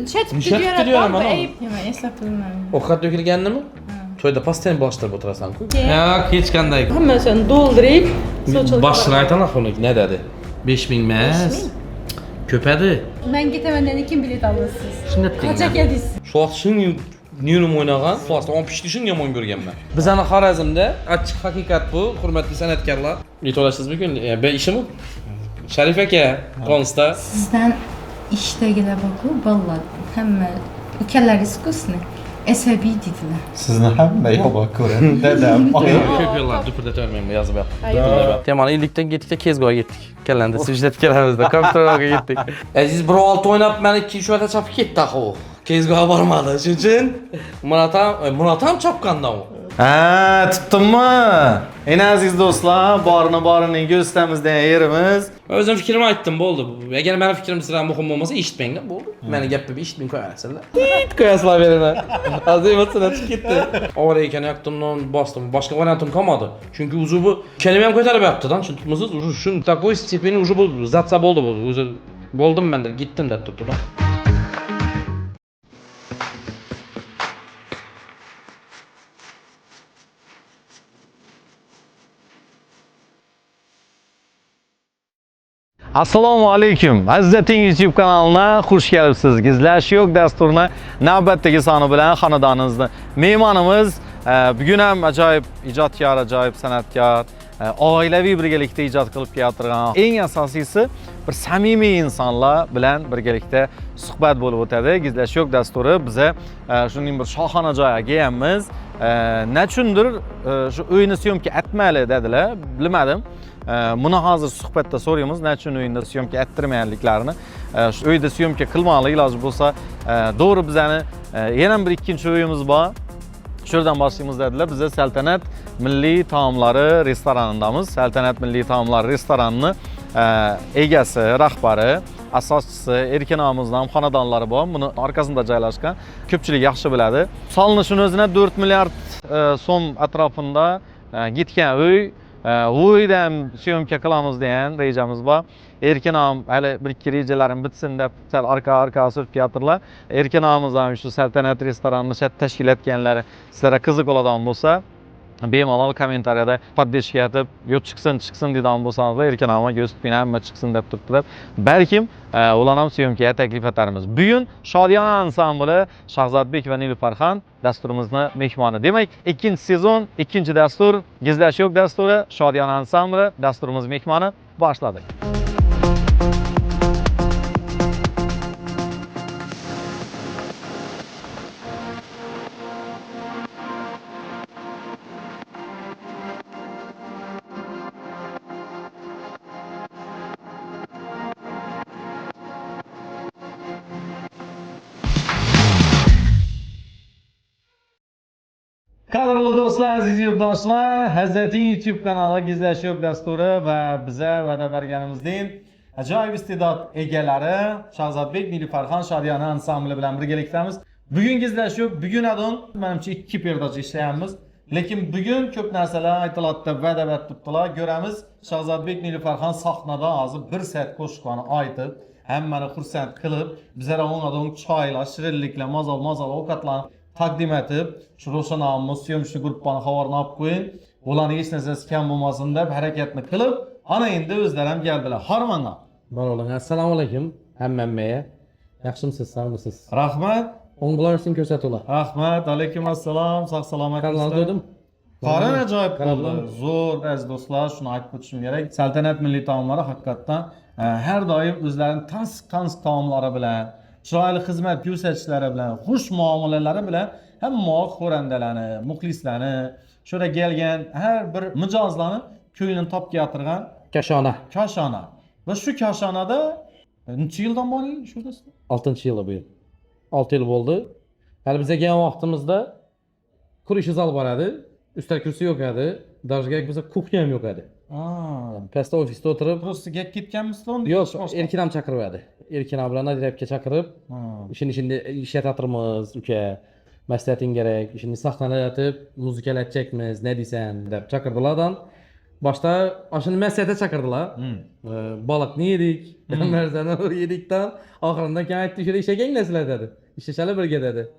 Nişet diyorum ama. Eyüp yeme, eslep bilmem. O kadar dökülgendi mi? Toyda pastayını bulaştırıp oturasan ku. Yok, hech qanday. Hammasini doldurib, Başını aytanak onu ne dedi? 5000 mes. Köpedi. Ben gitmeden 2 bilet alırsınız. Şimdi Kaçak yediniz. Şu akşın niyonum oynagan, şu akşın 10 piştişin yaman görgen ben. Biz ana Xorazmda açık hakikat bu, hurmatli sanatkarlar. Yetolasız bir gün, ben işim o. Şerif aka, konsta. Sizden iştegiler bakı, vallahi hamma ukalarınız kusni. Esabi dediler. Sizni hamma yo'q ko'radi, dadam. Köp yıllar düpürdatörmeyim yazıp yap. Temanı illikten gittik de Kezgo'ya gittik. Kellendi, süjdet kelemizde, kompüterga gittik. Aziz bir altı oynap beni 2-3 vada çapıp gitti o. Kezgo'ya varmadı, için Murat'am çapkanda o. Ha, tutdimmi? En aziz do'stlar, borini ko'ztamizdan yerimiz. Özüm fikrimi aytdim, bo'ldi. Agar benim fikrim sizlarga muhim bo'lmasa, eshitmanglar, bo'ldi. Meni gapni eshitmay qo'yaverasizlar. Tit qo'yasizlar beringlar. Hozir emasdan chiqib ketdi. Ovora ekan yaktimdan bosdim. Boshqa variantim qolmadi. Chunki o'zi bu kelima ham ko'tarib yapti-da, tushunibsiz? Shu такой степени уже bu zatsa bo'ldi bu. O'zi bo'ldim men de, gittim deb turibdi-da. Assalomu alaykum. Azizlating YouTube kanalına xush kelibsiz. Gizlash yo'q dasturini navbatdagi soni bilan xonadonimizni mehmonimiz bugun ham ajoyib ijodkor, ajoyib san'atkor, oilaviy birgalikda ijod qilib kelayotgan, eng asosiysi bir samimiy insonlar bilan birgalikda suhbat bo'lib o'tadi. Gizlash yo'q dasturi biza shuning bir shohona joyiga kelganmiz. Nechundir shu uyni syomka atmayli dedilar, bilmadim. Buni hozir suhbatda so'raymiz, nechun uyda syomka attirmaganliklarini. Shu uyda syomka qilmoqlik iloji bo'lsa, to'g'ri bizani yana bir ikkinchi uyimiz bor. Şuradan başlayımız dediler. Bize Saltanat Milliy taomlari restoranındamız. Saltanat Milliy taomlari restoranının egasi, rahbari, asoschisi Erkin ağamızdan xonadonlari bor. Buni arkasında joylashgan. Ko'pchilik yaxshi biladi. Solinishini o'zina 4 milliard so'm atrofida gitgan uy. Uyda ham syomka qilamiz degan rejamiz bor. Erkin ağam hali bir-ikki rejalarim bitsin deb sal arka surib ketyaptilar. Erkin ağamız ham shu Saltanat restoranini tashkil etganlari sizlarga qiziq bo'ladigan bo'lsa, bemalol kommentariyada podдержка etib, "Yo chiqsin degan bo'lsangiz, Erkin ağama ko'z tutmang, hamma chiqsin" deb turibdilar. Balkim ular ham syomkaga taklif etarmiz. Bugun Shodiyon ansambli Shahzodbek va Nilufarxon dasturimizni mehmoni. Demak, ikkinchi sezon, ikkinchi dastur, Gizlash yo'q dasturi, Shodiyon ansambli dasturimiz mehmoni boshladik. Qadrli do'stlar, aziz yurtdoshlar, Hazrating YouTube kanali Gizlash yo'q dasturi va biza va'da berganimizdek ajoyib iste'dod egalari Shahzodbek, Nilufarxon, Shodiyon ansambli bilan birgalikdamiz. Bugun Gizlash yo'q, bugun adon menimcha 2 perdacha ishlayapmiz. Lekin bugun ko'p narsalar aytiladi, va'da beribdilar. Ko'ramiz, Shahzodbek, Nilufarxon sahnada hozir 1 soat qo'shiqni aytib, hammani xursand qilib, bizlar o'nadon choylar, shirinliklar, mazal ovqatlarni taqdim etib, shu Ro'shan ağamız syomishni gruppani xabarini olib qo'ying. Ularning hech narsasi kam bo'lmasin deb harakatni qilib, ana endi o'zlari ham keldilar. Hormonlar. Balolang, assalomu alaykum hammaga. Yaxshimisiz, sog'misiz? Rahmat. O'ng bularni ko'rsatuvlar. Rahmat, alaykum assalom, sog' salomat bo'ldim. Qorin ajoyib bo'ldi. Zo'r aziz do'stlar, shuni aytib o'tishim kerak. Saltanat Milliy taomlari haqiqatdan har doim o'zlarining tansiq taomlari bilan, chiroyli xizmat ko'rsatishlari bilan, xush muomalalari bilan hamma xo'randalarni, muxlislarni, shura kelgan har bir mijozlarni ko'nglini topgan koshona. Va shu koshonada necha yildan beri shudasiz? 6-yili bu yil. 6 yil bo'ldi. Hali bizga kelgan vaqtimizda qurish zal bor edi. Ustal kursi yo'q edi. Darjga bo'lsa kuxnya ham yo'q edi. Pastda ofisda o'tirib, Prosta gap ketganmisizlar? Yo'q, Erkin ham chaqiribdi. Erkin ham bilan Nadirabga chaqirib, ishini ishlatiramiz, uka. Maslahating kerak, ishini sahnalatib, muzikalatchakmiz, ne deysan deb chaqirdilardan. Başta aşını mesete çakırdılar. Balık ne yedik? Merzana yedikten ahırında kayıttı şöyle işe gelmesiler dedi. İşleşelim birge dedi.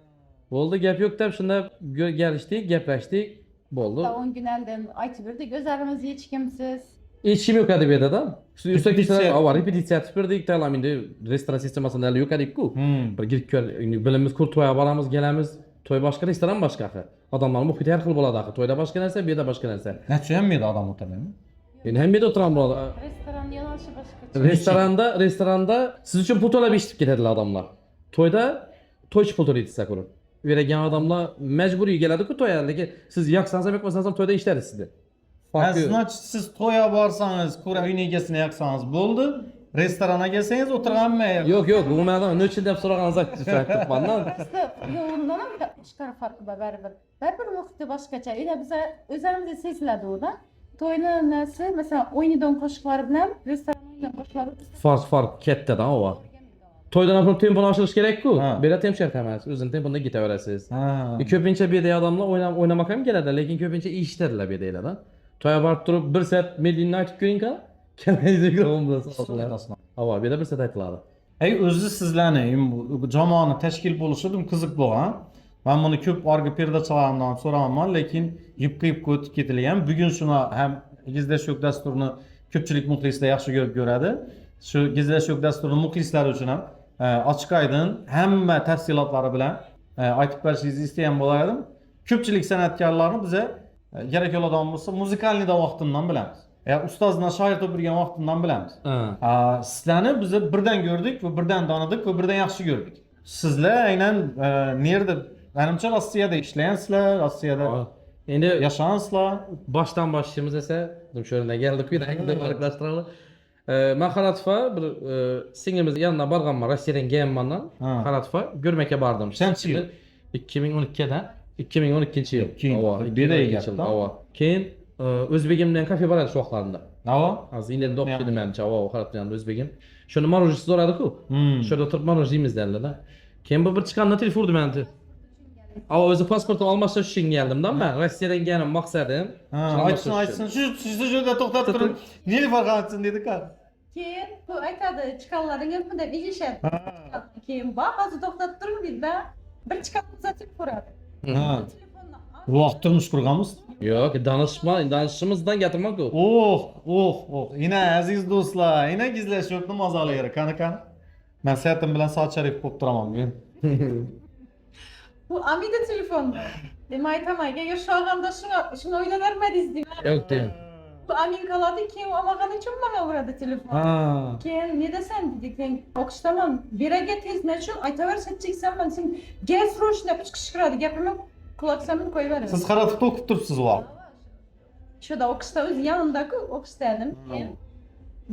Oldu gap yok dep şunda geliştik, gepleştik. Boldu. 10 gün elden aytı birdi. Gözlerimiz yetişkimsiz. Hiç kim yok hadi bir adam. Üstteki Repetitsiya. işler var. Repetitsiya tüpürdük. Tamam indi restoran sistemasında öyle yok hadi ku. Bir gidip gör. Bilimiz kur toya baramiz gelemiz. Toy başka restoran başka. Adamlar muhiti her xil bo'ladi. Toyda başka narsa, bir de başka narsa. Neçe yemiydi adam otelemi? Yani hem bir de oturan burada. Restoran yanaşı başka. Restoranda siz için pul to'lab ichib ketadilar adamlar. Toyda toychi pul to'laydi ko'rib. Vergan adamlar majburiy keladi-ku to'ya, lekin siz yaksanız ham yakmasanız ham to'yda ishlaydi sizda. Значит, siz toya barsanız, kura uyun egesine yaksanız buldu. Restorana gelseniz oturgan mı? Yok, bu ma'noda nöçün deb so'ragansiz aytib mandan. Yoğundan bir çıkar farkı var baribir. Baribir muhiti başkacha. Öyle bize özlerimizde seziladi o da. Toyni nasi, mesela oynadan qo'shiqlar bilan restoran oynadan qo'shiqlar. Fark ketdi da o. Toydan apın temponu aşırış gerek-ku. Ha. Bera temşer emas. O'zini tempunda ketaverasiz. Ha. Ko'pincha bir de adamlar oynamak ham keladi, lekin ko'pincha eshitadilar bir deylar. Toya borib turib bir set Medinni aytib ko'ring-ka. Kelmaydi mikrofon bilan. Ava, bir de bir set aytiladi. Ey özü sizlarni bu jamoani tashkil bo'lishidim qiziq bo'lgan. Men buni ko'p orga perda chalarimdan so'raman, lekin yib-qiyib o'tib ketilgan. Bugun shuni ham Gizlash yo'q dasturini ko'pchilik muxlislar yaxshi ko'rib ko'radi. Shu Gizlash yo'q dasturini muxlislari uchun ham ochiq oydin hamma tafsilotlari bilan aytib berishingizni istagan bo'lardim. Ko'pchilik san'atkorlarni biza kerak bo'ladigan bo'lsa muzikalniyda vaqtimdan bilamiz. Ustozdan shoir topilgan vaqtimdan bilamiz. Sizlarni biz birdan ko'rdik va birdan tanidik va birdan yaxshi ko'rdik. Sizlar aynan nerda? Menimcha Rossiyada ishlaysizlar, Rossiyada Endi yashaysizlar. baştan başlayamiz esa, bizim şöyle geldik bir dakika farklılaştıralım. Men Xaratova bir singlimiz yanına barganman, Rossiyadan kelganman. Xaratova görmekke bardim. Qancha yil? 2012'da. 2012-yil. Ava. Ava. Keyin O'zbegim bilan kafe boradi shu vaqtlarida. Ava? Hozir endi o'qib keldim menimcha, Ava Xaratova bilan O'zbegim. Shuni marojisi so'radi-ku. Şöyle oturup maroj yeymiz dedilar. Keyin bir chiqqanda telefon urdi meni. Ava o'zi pasportim almashtirish uchun keldim-da men. Rossiyadan kelganim maqsadim. Aytsin. Siz joyda to'xtab turing. Nilufar qansin dedi-ka. Keyin bu aytadi, chiqanlaring mi deb ilishadi. Keyin bak, hozir to'xtab turing dedi-da. Bir chiqib uzatib ko'radi. Vaqt turmush qurganmiz. Yo'q, danışishimizdan gapirmak-ku. Yine aziz do'stlar, yine Gizlash yo'qni mazalari. Qanaqa? Men sayatim bilan soat sharif bo'lib turaman bugun. Bu Amida telefon. Demak aytaman, agar shu og'amda shuni o'ylanarmidingiz deyman. Yo'q deyim. Bu Amin kaladi keyin amag'ani uchun mana uradi telefon. Keyin ne desam dedik, men o'qishdaman. Beraga tez nechun aytaver setchiksanman, sen gaz ro'shna chiqishiradi, gapimni quloqsamni qo'yaveraman. Siz qaratib o'qib turibsiz u. Shuda o'qishda o'zi yanimda-ku, o'qishdadim. Keyin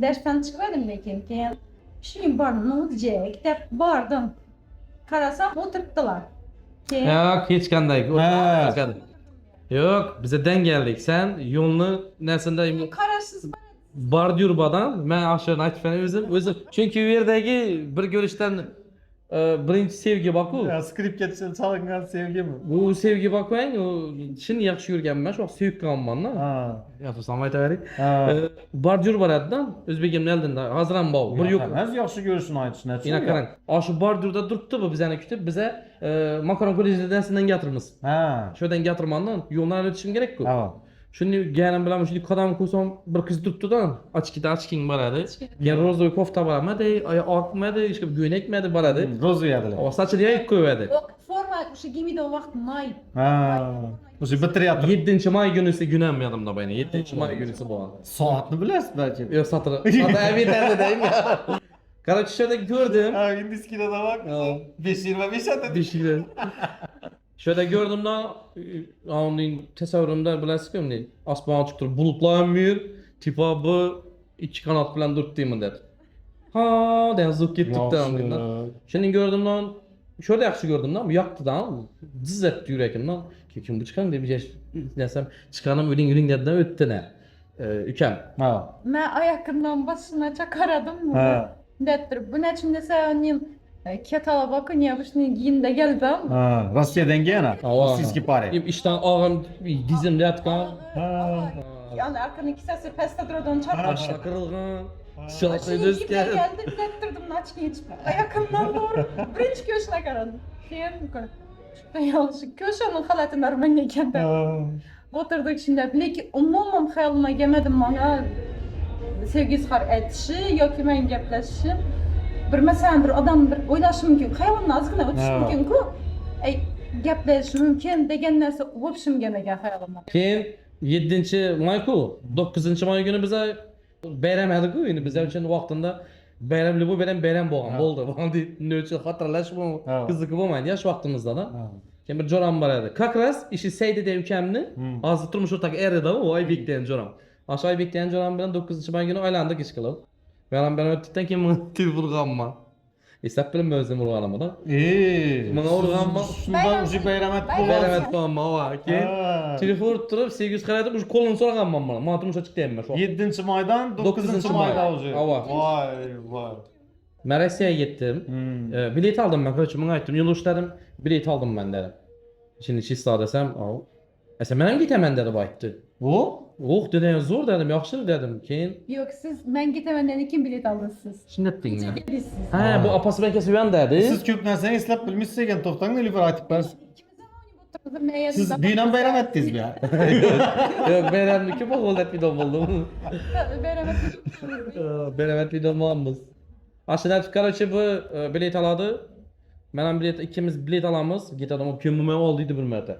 darsdan chiqmadim, lekin keyin ishim bor, nodjek deb bordim. Qarasam o'tiribdilar. Yo'q, hech qanday. Yo'q, bizadan geldik. Sen yo'lni narsanda qarashsiz bordyurbadan men ashuni aytib beraman o'zim. Chunki u yerdagi bir ko'rishdan birinchi sevgi bor-ku. Skriptga chalingan sevgimi? Bu sevgi bor-ku, u chin yaxshi yurganman, shu sevib qolganman-da. Yaxshi aytavering. Bordyur boradi-da, O'zbekimning oldinda. Hozir ham bor. Bir yo'q. Biz yaxshi ko'rishni aytishni. Ina qarang. Shu bordurda turibdi, bu bizani kutib, biza Makaron kollejidan sendan gatirmiz. Shodan gatirmandan yo'ldan o'tishim kerak-ku. Shuni ganim bilan shuni qadam qo'ysam bir qiz turibdi-da, ochking boradi. Keyin rozoy kofta bormadi, oqmadi, hech kim go'ynakmadi boradi. Rozoy yadilar. Sochini yoyib qo'yadi. Forma o'sha giymaydigan vaqt may. O'sha bitiryapti. 7-may kunisi günam yodimda bayna. 7-may kunisi bo'lgan. Soatni bilasiz balki. Yo'q, satri. Avitadi deymi? Qarab shunda ko'rdim. Indiskida da bak. 5.25 atadi. 5.20. Şöyle gördüm da, onun tasavvurumda bilasizki, osmon ochib turib bulutlanmıyor, tipa bu iki kanat bilan duribdimi dedi. Ha, degan zuk ketibdi amdimda. Shuni gördüm da, şöyle yaxshi gördüm da, bu yoqdi-da, ziz etdi yurakimdan. Kim bu chiqqan deb desam, chiqqanim yuring dedidan o'tdi-da. Ukam. Men oyog'imdan boshini chaqaradim. Debdir. Bu nechun desa, ketala bakın ya şunun giyinde geldim. Rossiyadan kelgan. Rossiyskiy pare. İşten ağam dizimde yatgan. Yani arkanın kisesi peste duradan çarptı. Başla kırılgan. Şimdi Şalakayı gibi düzken. geldi, bilettirdim naçkiye çıkma. Yakından doğru birinci köşene karadım. Keyin yukarı. Şüphe yanlışlık. Köşenin halatı normal ekan de. Oturduk şimdi. Lekin umuman hayalıma gelmedim bana. Sevgi çıkar etişi yoki men gaplaşishim. Bir mesela bir adam bir o'ylashi mumkin. Hayolini ozgina o'tishi mumkin-ku. Gaplashish mumkin degan narsa o'pishim kelmagan hayolimga. Keyin 7-may-ku, 9-may günü bize bayram edi-ku, endi bizlar uchun vaqtida bayramli bu bayram bo'lgan bo'ldi. Bo'ldi, nöçe xatirlash bu qiziq bo'lmaydi yosh vaqtimizda da. Keyin bir jo'ram bor edi. Как раз ishi Seydi degan ukamni hozir turmush o'rtog'i erida u Oybek degan jo'ram. O'sha Oybek degan jo'ram bilan 9-may günü aylandik ish qilib. Bayram o'tdidan keyin men telefon urganman. Eslab bilmayman o'zim urganimda. Menga urganman. Shundan uji bayram etdi. Bayram etganman, va. Keyin telefon urib turib, sevgisi qaraydi, ush qo'lini so'raganman mana. Men turmush o'chib deyman shu. 7-maydan 9-mayga uji. Voy. Ben Rusya'ya gittim. Bilet aldım ben. Koçum bana aytdım. Yol uçladım. Bilet aldım ben dedim. Şimdi şiş sağ desem, sen benim gitemem dedi bayttı. Dedim zor dedim, yaxşı dedim. Keyin Yok siz men gitemenden kim bilet aldınız siz? şimdi ettin ya. Siz. Ha bu apası ben kesip yan dedi. Siz ko'p narsani eslab bilmaysiz ekan, to'xtang Nilufar aytib bersin. Siz bilan bayram etdingizmi? Yok bayramniki bu oldet bir dom buldum. Bayram bir dom olmaz. Aslında короче bu bilet aladı. Benim bilet ikimiz bilet alamız. Git adam kömüme olduydu bir merde.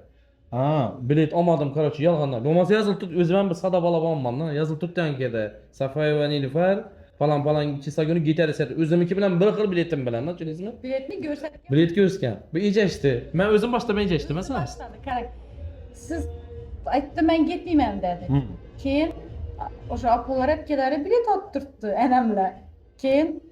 Bilet almadım короче yalğanlar. Olmasa yazılı tut özüm bir sada bala banman lan. Yazılı tut tankede. Safaya ve Nilüfer falan çisa günü gitar eser. Özümünki bilen bir xil biletim bilen lan çölesini. Biletni görsatken. Bilet görsken. Bu iyice işte. Ben özüm başta ben işte mesela. Başladı. Siz aytdı ben gitmeyeyim dedi. Keyin o'sha apolar hep bilet attırttı enemle. Keyin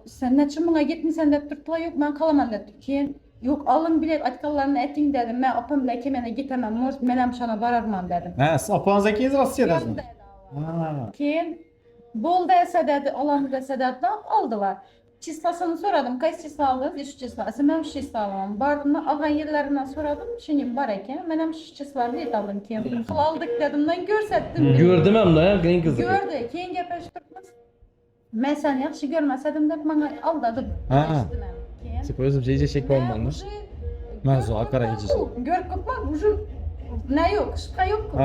sen neçin buna gitmeysen deb turtdilar, yok ben kalaman deb. Keyin yok alın bilet aytganlarini ayting dedim. Men opam bilan kemene gitaman, men ham shana borarman dedim. Siz opangiz akangiz Rossiyadasizmi? Keyin bo'ldi esa dedi, olamiz desa dedi, aldılar. Çislasını soradım, qaysi çisla aldınız? Şu çisla. Ben şu çisla alamam. Bardım, algan yerlerinden soradım, şuning bar ekan. Men ham şu çislarni bilet aldım keyin. Pul aldık dedim, ben görsetdim. Gördüm hem de ya, keyin kızık. Gördü, keyin gaplashtiribmiz. Men seni yaxshi ko'rmasadim deb menga aldadim. Типа özüm iyice şek olmamış. Mavzu akara geçeceğiz. Görüp bakma, uşun ne yok, şıpka yok.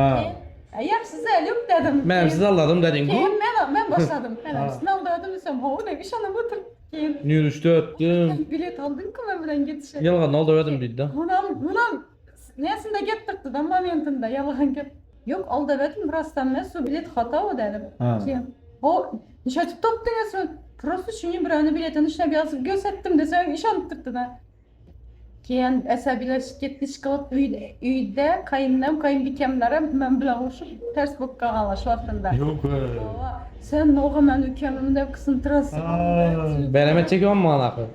Eğer size el yok dedim. Ben size aldım dedin. Keyin ben başladım. Sınav dedim, sen hava ne bir şanım otur. Keyin Yürüyüşte öttüm. bilet aldın ki ben bilen gitişe. Yalgan oldu ödüm dedi. Ulan nesinde getirdi da momentinde yalan gap. Yok aldı dedim, rastan ne su bilet hata o dedim. Keyin o nişatıp toptuyorsun. Просто şunu birini biletin işine yazıp gösterdim desem iş anlattırdı da. Keyin asabiylashib ketdi qilib uyda kayınbikemlere men bilan urishib ters bo'lib qolganlar shu vaqtda. Yo'q. Sen no'g'a men ukamim deb qisintirasiz. Bayram çekiyor mu anaqı?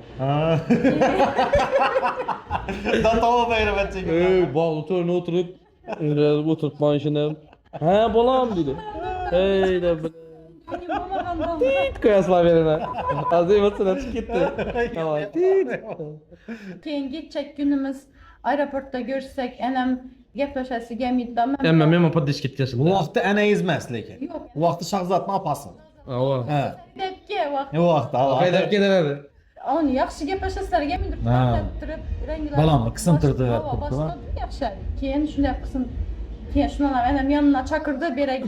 Datova bayram edecek. Bağlı törüne oturup manşine. Ha bolam dedi. Hey de Tit koyasla verine. Azıymasına çık gitti. Tamam. Keyin geçecek günümüz aeroportda görüşsek enem gaplashasi gelmeydi da Men poddish ketgan. Bu vaqtda anangiz emas lekin. Yo'q. Bu vaqtda Shahzodning opasi. Ava. Debga vaqt. Bu vaqtda. Haydab keladi. Onu yaxshi gaplashasizlar gelmeydi. Turib ranglar. Balamni qisintirdi. Yaxshi. Keyin shunday qilsin. Keyin shundan enem yanına chaqirdi, berak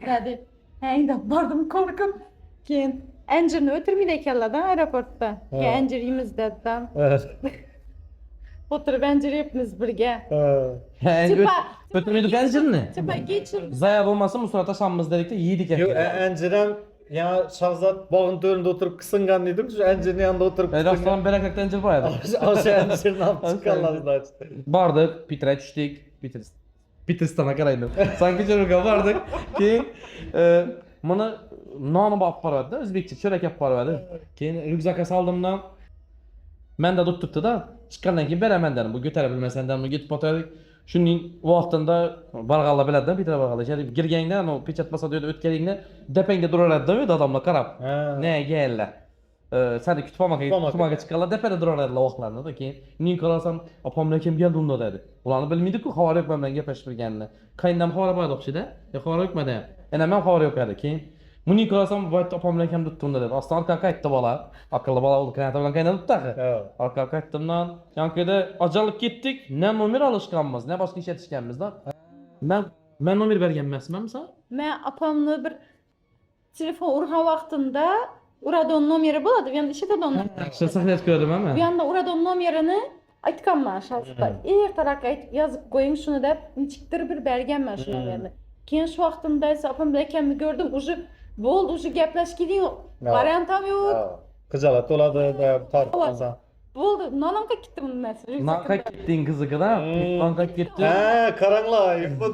dedi. Hangda bardım korkup. Keyin Anjirni o'tirmaydi ekanlar-da aeroportda. Keyin Anjir yeymiz dedidan. O'tirib Anjir yeymiz birga. O'tirmaydik Anjirni. Tipa geçir. Zaya bo'lmasa Musrat aşamız dedik de yedik Yo'q, ekan. Anjiram ya Shahzod bog'ning to'rida o'tirib qisingan edim, shu Anjirning yanında o'tirib Restoran berakakda Anjir bor edi. O'sha Anjirni olib chiqqanlardan. Bardık, Peter'a düştük. Peter'stana qaraydim. Sankt-Peterburgga bardık. Keyin buni nonni olib boradi, o'zbekcha cho'rak olib boradi. Keyin ryukzakka soldimdan menda tutibdi-da, chiqqandan keyin beraman dedim. Bu ko'tara bilmasandan bu ketib o'tirdik. Shuning vaqtida barg'alla biladi-da, Peter barg'alla. Girganda, no pechat bosadi o'tganingda depangga turaveradi-da, odamlar qarab. Ne geldi. Sen de kütüphaneye çıkarlar depede durarlar lavaklarında da keyin. Nin kalasam apamla kim geldi onda dedi. Ulanı bilmiydik ku havar yok benden gepeş bir geldi. Kayından havar baydı okşida. Ya havar yok mede. Ene ben havar yok dedi keyin. Muni kalasam bayt apamla kim tuttuğunda dedi. Aslan arka kayıttı bala. Akıllı bala oldu kaynatam bilan kaynadı tuttu. Arka kayıttımdan yankıda acalıp gittik. Ne numara alışkanmız, ne başka iş yetişkenmiz da. Ben numara bergen emasman sana? Men apamni bir telefon urgan vaqtimda uradon nomeri bo'ladi. Bu yanda ishida don. Yaxshi sahnat ko'rdim ama. Bu yanda uradon nomerini aytganman shalsda. Ertaroq aytib yozib qo'ying shuni deb nechikdir bir berganman shu nomerni. Keyin shu vaqtimda esa opam bilan ekanimni ko'rdim. Уже bo'ldi, уже gaplashgiding variant ham yo'q. Qijalat to'ladi deb tortibsan. Bo'ldi, nonamga ketdim bundan. Naqqa ketding qiziqida. Naqqa ketdi. Qaranglar, bu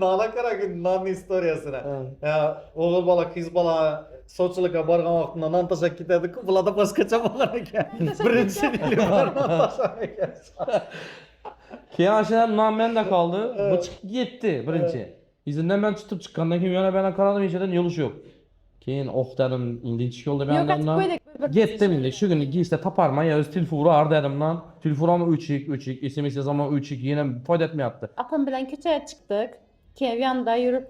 nona qarang, non istoriyasini. O'g'il bola, qiz bola sochilikka borgan vaqtida non tashab ketadi-ku, bularda boshqacha bo'lgan ekan. Birinchi telefon non tashab ekan. Keyin ashuna non menda qoldi. Bu chiqib ketdi birinchi. Izinden ben tutup çıkkandan keyin yana bana qaradim hechdan yo'lish yo'q. Keyin dedim, indinchi yo'lda ben dedim. Gittim indi. Şu gün giyiste taparman ya öz telefonu ar dedim lan. Telefonum 3 SMS zaman 3 yine fayda etmeyapti. Apam bilan ko'chaga chiqdik. Keyin yanda yurib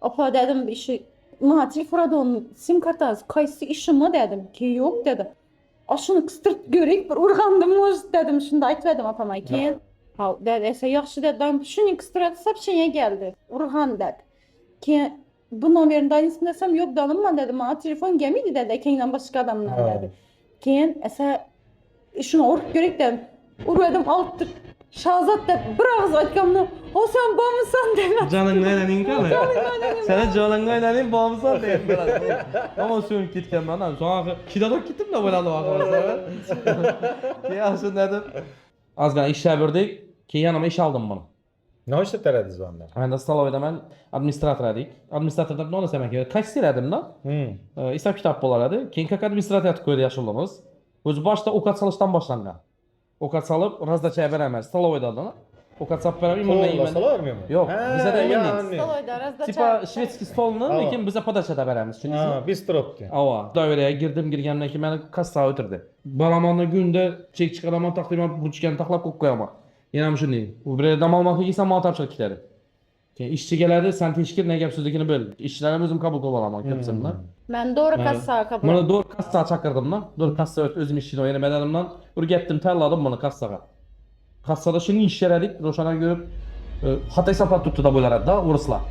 apa dedim işi ma telefondan sim kartasi qaysi ishimi dedim. Keyin yo'q dedi. Ashuni qistirib ko'ring, bir urgandim o'z dedim. Shunda aytdim apama keyin. Ha, dedi esa yaxshi dedim. Shuni qistirib shunga geldi. Urgan dedi. Keyin bu nomerini danisini desem yok danımman dedi. Ma telefon gelmedi dedi. Eken'den başka adamlar dedi. Keyin esa şunu urup görek dedim. Urmadım alttı. Şahzat da bir ağız aytkamda. O sen bağımsan dedi. Canın aylaning qani? Sana canın aylaning bağımsan dedi. Ama sönüp ketken ben abi. Sonra kidada gittim de böyle Allah'a. Keyin aslında dedim. Azgana iş verdik. Keyin yanıma iş aldım bunu. Ne işlettirdiniz bende? Ben de Stalov'da ben administrator edik. Administratorda ne olsa demek ki kaç istedim da. İsap kitap bolardı. Keyin kak administrator koydu yaşılımız. Öz başta okat salıştan başlandı. Okat salıp razdaçaya veremez. Stalov'da da. Okat sap veremem. Kolla vermiyor mu? Yok, bize de eminlik. Stoloyda razdaça. Tipa şvedski stolunu lekin bize podaçada veremiz. Çünkü Bistropki. ava. Daireye girgandan keyin meni kassa o'tirdi. Baramanni günde chek chiqaraman, taqdiman buchgan taxlab qo'yib qo'yaman. Yana shunday. U bir yerdan olmoqni yesam meni topshirib ketadi. Keyin ishchi keladi, sen teshkir ne gap so'zligini bil. Ishchilarni o'zim qabul qilib olaman, kimsimdan. Ben doğru kassaga qabul. Mana doğru kassa chaqirdim-da. Doğru kassa o'zim ishchini o'ynadim dedim-dan. Urgatdim, tanladim buni kassaga. Kassada shuni ish yaradik, ro'shana ko'rib xato hisoblab turibdi da bo'laradi-da, o'rislar.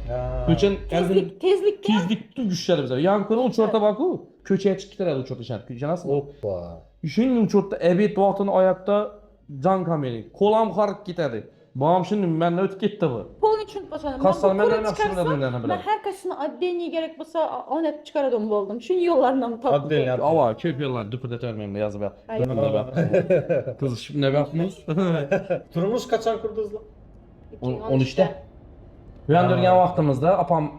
Uchun tezlik güçledi bize. Yankıda uçorta baku, köçeye çıkıp giderdi uçorta işaret. Köçenasın? Hoppa. Şunun uçorta ebed vaxtını ayakta can kameri. Kolam xarıp giderdi. Babam şimdi benden ötüp gitti bu. Pol için başladım. Kassalı ben de yapıştırmadım yani Ben herkesine adliyeni gerek olsa onet çıkaradım oldum. Şunu yollarından tatlı. Adliyeni yaptım. Ava köp yıllar düpüdet örmeğimde yazı ver. Kız şimdi ne bakmış? Turmuş kaçan kurdunuz lan? 13'te. Uyandırgan vaxtımızda apam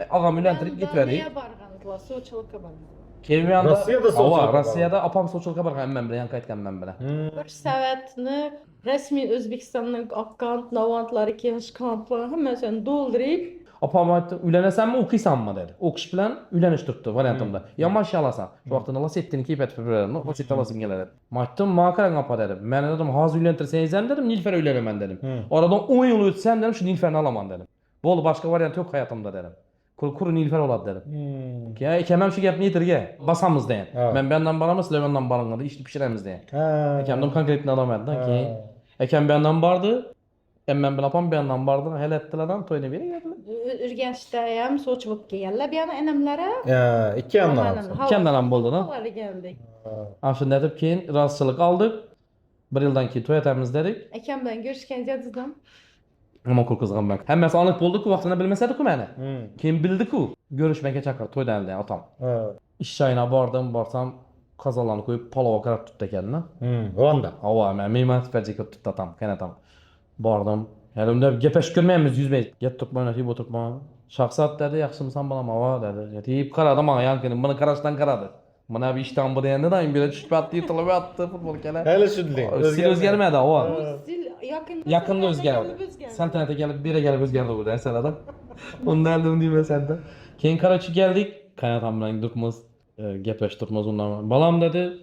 ağam ülendirip gitverdi. Neye barğanızla? Soçılıkka barğanızla. Keviyanda Rossiyada soçulukka Rossiyada apam soçulukka barğan men bilen yanka aytgan men bilen. Bir savatni resmi O'zbekistonning akkaunt, navantları, keniş kampları hammasini doldurib Apam aytdi, "Uylenesenmi, okuysanmı?" dedi. Okuş bilen uylenish turibdi variantimda. Ya maşa alasan. Şu vaqtda lasetini kiyip etib berdim. Laset alasım keladi. Aytdim, "Ma qarang apa" dedim. Men dedim, "Hozir uylantirsangiz ham" dedim, "Nilfer uylenaman" dedim. Oradan 10 yıl o'tsam dedim, "Shu Nilferni alaman" dedim. Bo'ldi, boshqa variant yo'q hayotimda dedim. Kuru Nilfer oladi dedim. Ya ekemem şu gapni yetirga. Basamiz degan. Men bendan boramiz, sizlar mendan boringlar, ishni pishiramiz degan. Ekamdan konkretni olamadim keyin. Ekam bendan bordi. Ben bilan apam bendan bordi. Hal etdilar, to'yni berganlar. Urganchda ham sochilib kelganlar. Bu yana enamlari. İki yandan. İki yandan ham bo'ldi da. Hali geldik. Ana shunda deb keyin rostchilik oldik. 1 yildan keyin to'y etamiz dedik. Akam bilan ko'rishgan dedim. Ammo qizg'an ben. Hammasi aniq bo'ldi-ku, vaqtini bilmasadi-ku meni. Keyin bildi-ku. Ko'rishmanga chaqirdi to'ydan degan otam. Ish joyina borsam qozonlarni qo'yib palova qarab turibdi ekan-da. Onda. Ava, men mehmon sifatida turibdi otam, kanatam. Bordim. Yani unda gaplashib ko'rmaymiz, yuzmay. Yetib o'ynatib o'tiribman. Shahzod dedi, "Yaxshimisan bolam?" "Ava" dedi. Yetib qaradi menga yankini, buni qarashdan qaradi. Mana bu ishdan bu deganda da bir tushib yotdi, yitilib yotdi futbol kela. Hali shunday. Stil o'zgarmadi, ava. Stil Yaqinda o'zgardi. Santanatga kelib, bera kelib o'zgardi bu da sanada. Undan deyman senda. Keyin qarachi keldik, kanatam bilan turibmiz. gepleştirmez ondan. Balam dedi,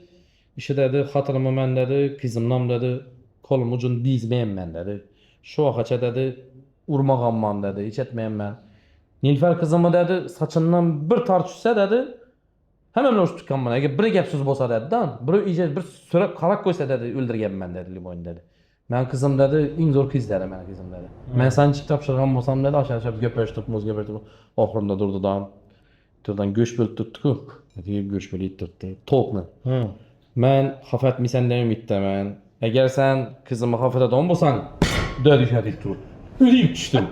işi dedi, hatırımı men dedi, kızımdan dedi, kolum ucun dizmeyen men dedi. Şu akaça dedi, urmağamman dedi, hiç etmeyen ben. Nilfer kızımı dedi, saçından bir tar düşse dedi, hemen hoş tutan bana. Bir gep söz bolsa dedi, dan. Bir iyice bir süre karak koysa dedi, öldürgen ben dedi, limon dedi. Men kızım dedi, en zor kız dedi, men kızım dedi. Men sen çık tapşırgan bolsam dedi, aşağı göpeştik, muz göpeştik. Oxurunda durdu dan. Durdan göç bölüp tuttu. Dedi göç bölüp tuttu. Toknu. Men hafif etmisen demem bitti men. Eğer sen kızımı hafif eden bolsan, dö düşer tur. Ölüp düştüm.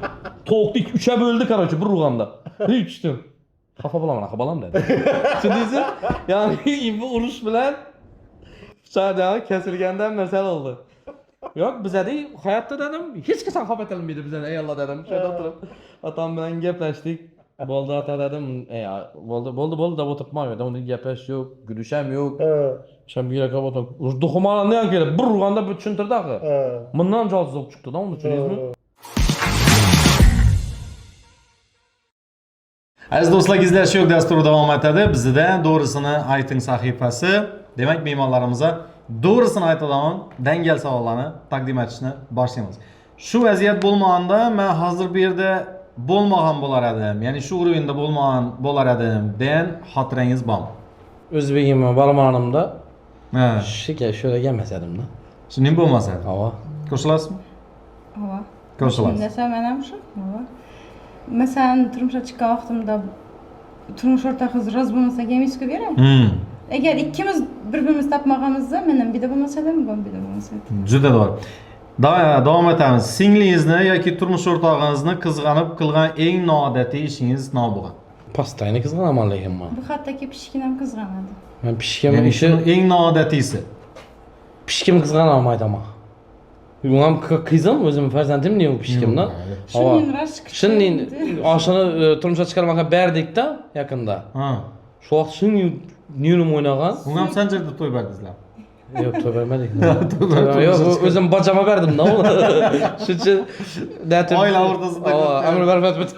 Tok dik 3'e böldü karaçı bir ruganda. Ölüp düştüm. Kafa balam dedi. Şimdi yani bu uruş bilen sadece kesilgenden mesele oldu. Yok bize de hayatta dedim hiç kimse hafif edelim miydi bize ey Allah dedim. Şöyle oturup atam bilen gepleştik. Boldu ata dedim boldu da oturtma yok. Onu gepleş yok, gülüşem yok. Sen bir yere kapatalım. Dokumanla ne yapıyor? Bir ruganda bütüntirdi akı. Bundan cazlık çıktı da onu düşünüyorsun. Aziz do'stlar, izlash yo'q dasturi davom etadi. Bizda Doğrusini ayting sahifasi. Demak, mehmonlarimizga Doğrusini aytadigan dangal savollarni taqdim etishni boshlaymiz. Shu vaziyat bo'lmaganda men hozir bu yerda bo'lmagan bo'lar edim. Ya'ni shu o'rinda bo'lmagan bo'lar edim degan xotirangiz bormi? O'zbegimni balmonimda Ha. şöyle gelmesedim da. Shuning bo'lmasa, Hava. qo'shilasizmi? Ava. Qo'shilasiz. Desem ben hem şu. Ava. Mesela turmuşa çıkan vaktimde turmuş ortağız razbunasa gemiz ki verem. Eğer ikimiz birbirimiz tapmağımızda menem bir de bu mesele mi ben bir de bu mesele. Juda doğru. Davom etamiz. Singlingizni yoki turmush o'rtog'ingizni qizg'anib qilgan eng noodatiy ishingiz nima bo'lgan? Pastayını kızganaman lekin ben. Bu hattaki pişkinem kızganadı. Ben pişkimin Ya'ni işi shuni eng noodatiisi. pişkim kızganamaydı ama. Bunam kızım özüm farzandim niye bu pişkimden? Şunun raşk. Şimdi aşını turmuşa çıkarmaka berdik de yakında. Ha. Şu vaqt şimdi niyonum oynagan. Bunga ham Sanjarda to'y berdingizlar. Yok to'y vermedik. To'y Yok özüm bacama verdim da o. Şuçu dätim. Oila o'rtasida. Amr vermez bit.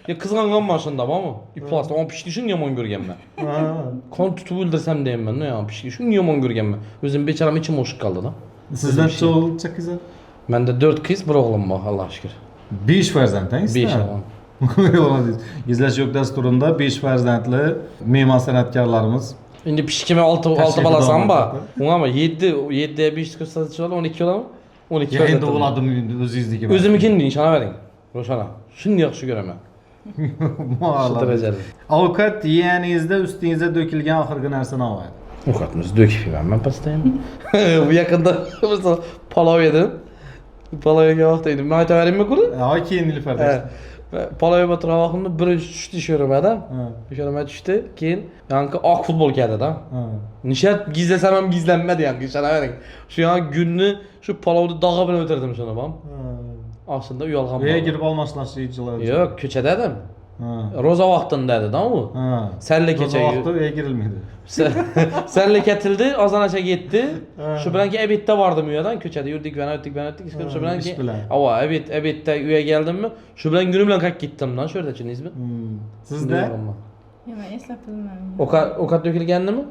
Ya kızgangan maşında ama. İplasta ama pişki şun yomon görgen ben. Kan tutup öldürsem deyim ben. Ne ya pişki şun yomon görgen ben. Özüm beçaram içim oşuk kaldı da. Sizdan cho'lcha qizlar? Mende 4 kız bir oğlum var Allah'a şükür. 5 farzandingiz? 5 oğlum. Izlash yo'q dasturida 5 farzandli me'mon san'atkorlarimiz. Şimdi pişkime 6 balasam ba. Ona ama 7'ye 5 kırsa çıkalım 12 olalım. 12 Ya endi o'ladim o'zingizniki. Özümünkini nişana verin. Roşana. Şunu yaxshi ko'raman. Şu derecede. Ovqat yeganingizda ustingizga dökilgan oxirgi narsa nima edi? Ovqatimizni döküp yemem ben pastayım. Bu yakında mesela palav yedim. Palav yegan vaqtda men aytaverayim mi kuru? Ha, keyin Nilufar. Palav yeb o'tirgan vaqtimda birinchi tushdi sho'rmada. Sho'rma tushdi, keyin yangi oq futbol kiyadi-da. Nishat gizlasam ham gizlanmadi yangi ishonavering. Shu yangi günni shu palovni dog'i bilan o'tirdim shuni ham. Aslında uyalgan. Uya girib almashlashichilar. Yo'q, ko'chada edim. Roza vaqtında edi-da u. Senle kecha. Roza vaqti uya girilmaydi. Senle ketildi, azanacha ketdi. Shu bilan ki ebitda bordim uyadan, ko'chada yurdik, bana o'tdik. Shu bilan ki ava ebitda uya keldimmi? Shu bilan günü bilan qaytib ketdim-da, shu yerda tushundingizmi? Sizda? Yo'q, eslab bilmayman. Ovqat dökilganimi?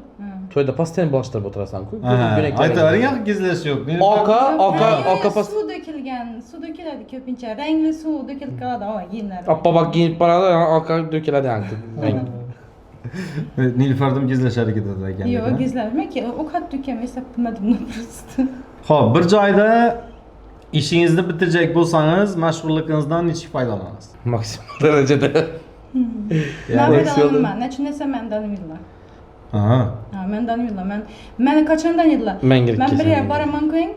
To'yda pastani boshtirib o'tirasan-ku. Aytavering, yo'q gizlash yo'q. Oqa past. Suv dökilgan, suv dökiladi ko'pincha. Rangli suv dökilib qoladi, ava kiyimlar. Oppa giyinib boradi, oqa dökiladi yangi. Nilfardim gizlash harakatida ekan. Yo'q, gizlamadim ki. Ovqat dökam eslab bilmadim просто. Xo'p, bir joyda ishingizni bitirajak bo'lsangiz, mashg'ulligingizdan nechik foydalanasiz? Maksimal derecede. Ben foydalanaman. Nechun esa men taniydilar. Aha. Ha, men taniydilar. Meni qachon taniydilar? Men girib bir yer boraman ko'ying.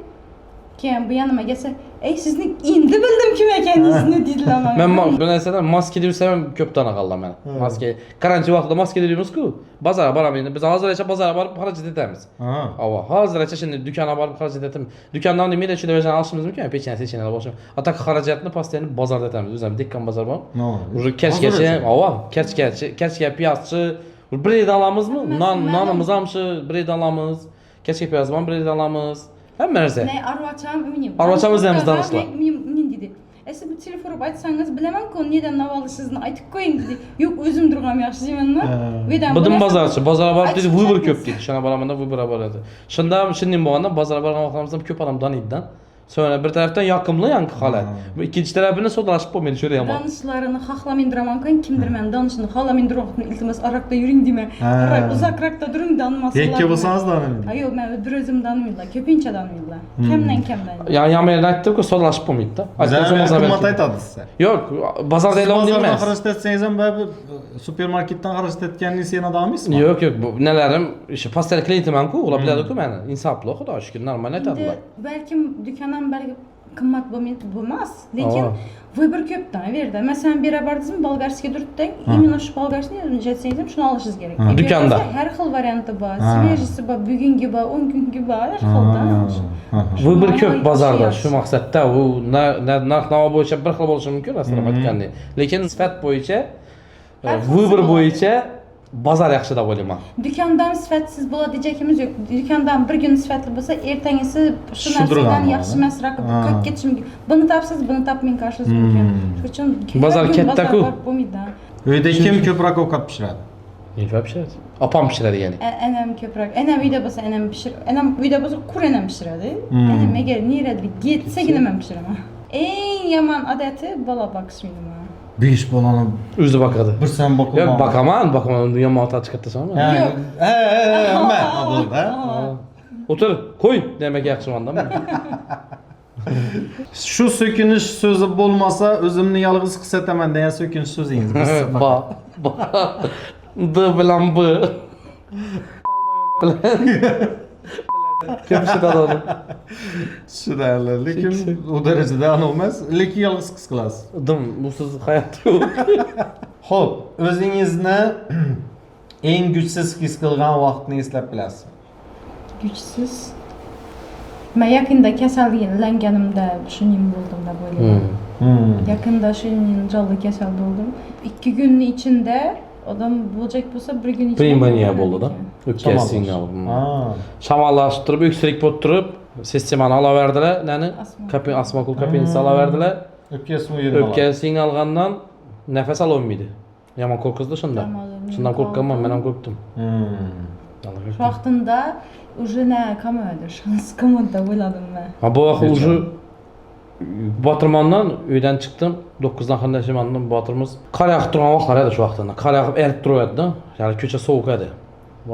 Keyin bu yanıma gelse, "Ey sizni endi bildim kim ekaningizni" dedilar menga. Men bu narsadan maske dursam ko'p tana qoldim men. Maske karantin vaqtida maske duramiz-ku. Bozorga boraman. Biz hozircha bozorga borib xarajat etamiz. Ava, hozircha şimdi dükkana borib xarajat etamiz. Dükkandan demeydi şu dereceden alışımız mümkün. Peçene seçeneğe boşum. Atak xarajatni pastayni bozorda etamiz. O'zim dekkan bozor bor. Uje keşkeçe, ava, keşke piyazçı bir ed alamızmı? Nanımız hamşı bir ed alamız. Keşke piyazman bir ed alamız. Hem nerse. Ne arvacham unim. Arvacham o'zimiz danışlar. Unim dedi. Esi bu telefon aytsangiz bilaman-ku neden navalısızını aytıp koyun dedi. Yok özüm durgam yaxşı deymanmi? Budim bozorchi, bozorga borib dedi, vыбор ko'p dedi. Shuna boramanda vыбор bor edi. Shundan bo'lganda bozorga borgan vaqtimizda ko'p odam taniydi-da. Sonra bir tarafdan yoqimli yangi holat. Bu ikkinchi tarafini sodalashib bo'lmaydi, şöyle yomon. Danışlarını haxlamayndiraman-kan kimdir men danışını haxlamayndiraman iltimos aroqda yuring dema. Uzakroqda during danmasınlar. Yakka bo'lsangiz da önemli. Yo'q, men bir o'zim danmaydilar, ko'pincha danmaydilar. Kamdan bence. Yani yamayla aytdim-ku, sodalashib bo'lmaydi-da. Qimmat aytadi sizga. Yo'q, bozorda e'lon Bozordan emas. xarajat etsangiz ham baribir supermarketdan xarajat etganini sen adamysizmi? Yo'q, bu nelerim, işte pastel klientiman-ku, ular biladi-ku meni. Insofli, xudo shukr, normal aytadilar. Belki dükkandan belki qimmat bo'lmas, lekin vыбор ko'pdan verdi. Masalan, bera bardingizmi, bolgarskiy durtdan, именно shu bolgarskiy jetsangizm shuni olishingiz kerak. Dükkanda. Har xil varianti bor, svejisi bor, bugungi bor, 10 kungi bor, har xildan. Vыбор ko'p bozorda, shu maqsadda u narx-navo bo'yicha bir xil bo'lishi mumkin aslida aytganda. Lekin sifat bo'yicha, vыбор bo'yicha bozor yaxshi deb o'ylayman. Dükandan sifatsiz bo'ladi diyecekimiz yo'q. Dükandan bir gün sifatli bo'lsa, ertangisi shu narsadan yaxshi emas raqib qolib ketishi mumkin. Buni topsiz, buni topmang qarshisiz mumkin. Shuning uchun Bozor katta-ku. Bo'lmaydi. Uyda kim ko'proq ovqat pishiradi? Nima pishiradi? Opam pishiradi ya'ni. Enam ko'proq. Enam uyda bo'lsa enam pishir. Enam uyda bo'lsa qur enam pishiradi. Enam agar niradi getsagina men pishiraman. Eng yomon odati bola boqishmaydi. 5 bolani O'zi boqadi. bir sen boqaman. Yo'q, boqaman, yomon ota chiqartasanmi? Yo'q. Men bo'ldi. O'tir, qo'y demak yaxshimanda men. Shu so'kinish so'zi bo'lmasa, o'zimni yolg'iz his etaman degan so'kinish so'zingiz. Ba. D bilan B. Kim shidad oldi? Tushunarli, lekin u darajada aniq emas, lekin yolg'iz his qilasiz. Dim, busiz hayot yo'q. Xo'p, o'zingizni eng kuchsiz his qilgan vaqtni eslab bilasizmi? Kuchsiz. Men yaqinda kasallanganimda shuning bo'ldim deb o'ylayman. Yaqinda shuning jolli kasal bo'ldim. 2 kunning ichida odam bo'lajak bo'lsa, 1 kun ichida Pnevmoniya bo'ldi-da. O'pka signal. Shamollashib turib, öksürük bo'lib turib, sistemani olaverdilar, nani? Asmakul kapinisi olaverdilar. O'pkasi yerini O'pka signal olgandan nafas ola olmaydi. Yomon qo'rqizdi shunda. Shundan qo'rqqanman, men ham qo'rqdim. Shu vaqtida уже na komanda, shans komanda o'yladim men. Ha bu vaqt уже Batırmandan uydan chiqdim. 9dan xandashimandan Batırmiz. Qar yog'ib turgan vaqtlar edi shu vaqtda. Qar yog'ib erib turibdi. Ya'ni ko'cha sovuq edi.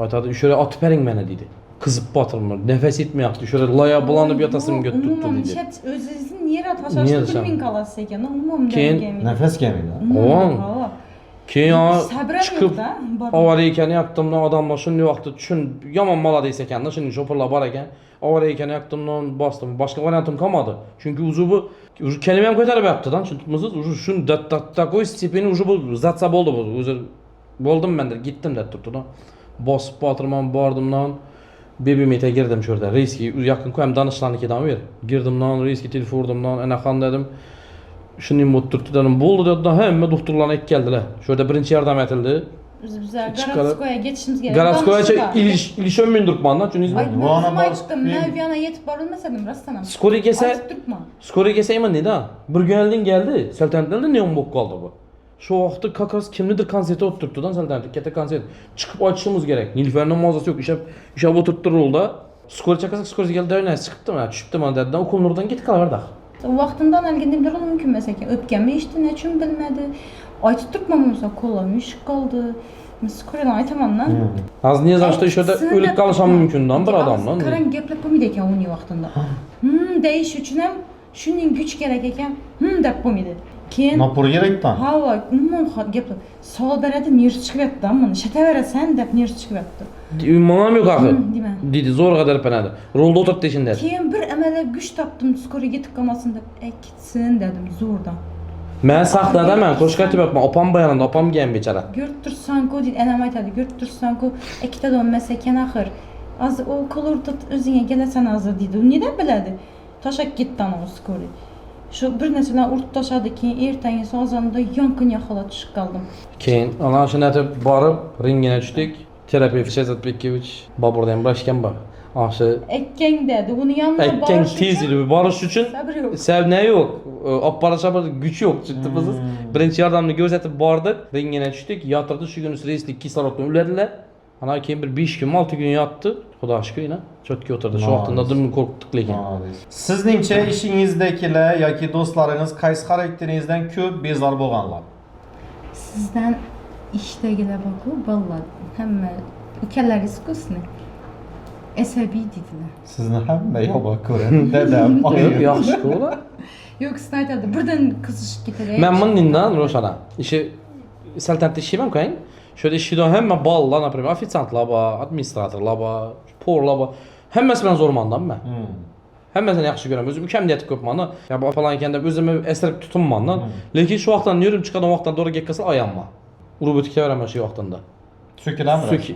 Aytadi, "O'sha otib bering meni" dedi. Qizib Batırmir. Nafas yetmayapti. O'sha loya bulanib yotasimga tutdi dedi. O'zingizni yere tashlash bilming qolasiz ekan. Umuman nafas kelmaydi. Keyin chiqib avariya ekan yaqtimdan odamlar shunday vaqtda yomon molades ekanda, shuning sho'pirlar bor ekan. Avariya ekan yaqtimdan bosdim. Boshqa variantim qolmadi. Chunki o'zi bu kalima ham ko'tarib yapti-da. Tushundingizmi? O'zi shun такой stepeni o'zi bu zatsa bo'ldi bu. O'zi bo'ldim men gittim deb turdi-da. Bosib Batırman bordimdan Bebimet'e girdim şurada. Reisga yaqin ko'yam danishlarnikidan ber. Girdimdan reisga telefon urdimdan, ana qan dedim. Shunday bo'lib turibdi dedim. Bo'ldi dedi. Hamma doktorlarni olib keldilar. Şurada birinchi yordam etildi. Biz Garatskoya ketishimiz kerak. Garatskoyacha ilisholmay turibman-da, tushundingizmi? Men yana yetib borolmasadim rostdan ham. Skoriy kelsa, skoriy kelsa nima deydi? Bir kundan keldi. Saltanatdan nima bo'lib qoldi bu? Shu vaqtda kakos kimnidir konsert o'tib turibdi-da, saltanatda katta konsert. Chiqib ochishimiz kerak. Nilfarning mozasi yo'q, ishab o'tiribdi rolda. Skoriy chaqasak, skoriy keldi, o'ynaysiz chiqibdi, mana tushibdi mana dedidan, u nurdan ketib qolaverdi. Vaqtimdan algandimdir mumkin emas ekan. O'pganmi eshitdi, nechun bilmadi. Aytib turibman bo'lsa, qo'lim ishib qoldi. Skoriyadan aytaman-da. Hozir ne zaman o'sha o'lib qolish ham mumkin-da bir odamdan. Qarang, gaplab bo'lmaydi ekan uning vaqtida. Deyish uchun ham shuning kuch kerak ekan. Deb bo'lmaydi. Keyin napor kerak-da. Ha, umuman gaplar. Savol beradi, nerv chiqyapti, buni shataverasan deb nerv chiqyapti. Manam yo'q axir. Dedi, zo'rg'a darpanadi. Rolda o'tiribdi ishinde. Keyin bir amalab kuch topdim, skoriy yetib qolmasin deb, ketsin dedim zo'rdan. Men saqladaman, qo'shqa aytyapman, opam bayonida, opamga ham bechara. Ko'rib tursan-ku deydi, anam aytadi, ko'rib tursan-ku, ikkita donmas ekan axir. Hozir u qo'lurda o'zingga kelasan hozir deydi. U neden biladi? Tashab ketdan o skoriy. Shu bir narsadan urib tashladi, keyin ertangi sozanda yonqin holat tushib qoldim. Keyin ana shuni aytib borib, ringga tushdik. Terapevt Shazat Bekkevich Boburdan boshgan bor. Oshi Ekkang dedi, uni yonma borish uchun. Ekkang tez borish uchun sabna yo'q. Opparasha bir güç yok çıktı biz. Birinchi yordamni ko'rsatib bordik, ringga tushdik, yottirdi, shu kuni reyslik kisloroddan uladilar. Ana keyin bir 5 kun, 6 kun yotdi. Xudo shukr, ina. Chotga o'tirdi. Shu vaqtda dumni qo'rqdik lekin. Sizningcha ishingizdagilar yoki do'stlaringiz qaysi xarakteringizdan ko'p bezor bo'lganlar? Sizden ishdagilar bor-ku, bolalar, hamma ukalaringiz-ku sizni asabiy dedilar. Sizni hamma yo'q ko'radi. Dadam, oyim. Yaxshi-ku ular. Yo'q, sizni aytadi, birdan qizishib ketadi. Men bundan Roshana, ishi saltanatda ishlayman ko'ring. Şöyle ishida hamma bolalar, например, ofitsiantlar bor, administratorlar bor, porlar bor. Hammasi bilan zo'rmandan men. Hammasini yaxshi ko'raman. O'zim ukamni ko'pman. Ya bu falan ekan deb o'zimni esirib tutunmandan. Lekin shu vaqtdan yurib chiqadigan vaqtdan to'g'ri gap qilsa oyanman. Urib o'tib ketaman shu vaqtanda. So'kilammi?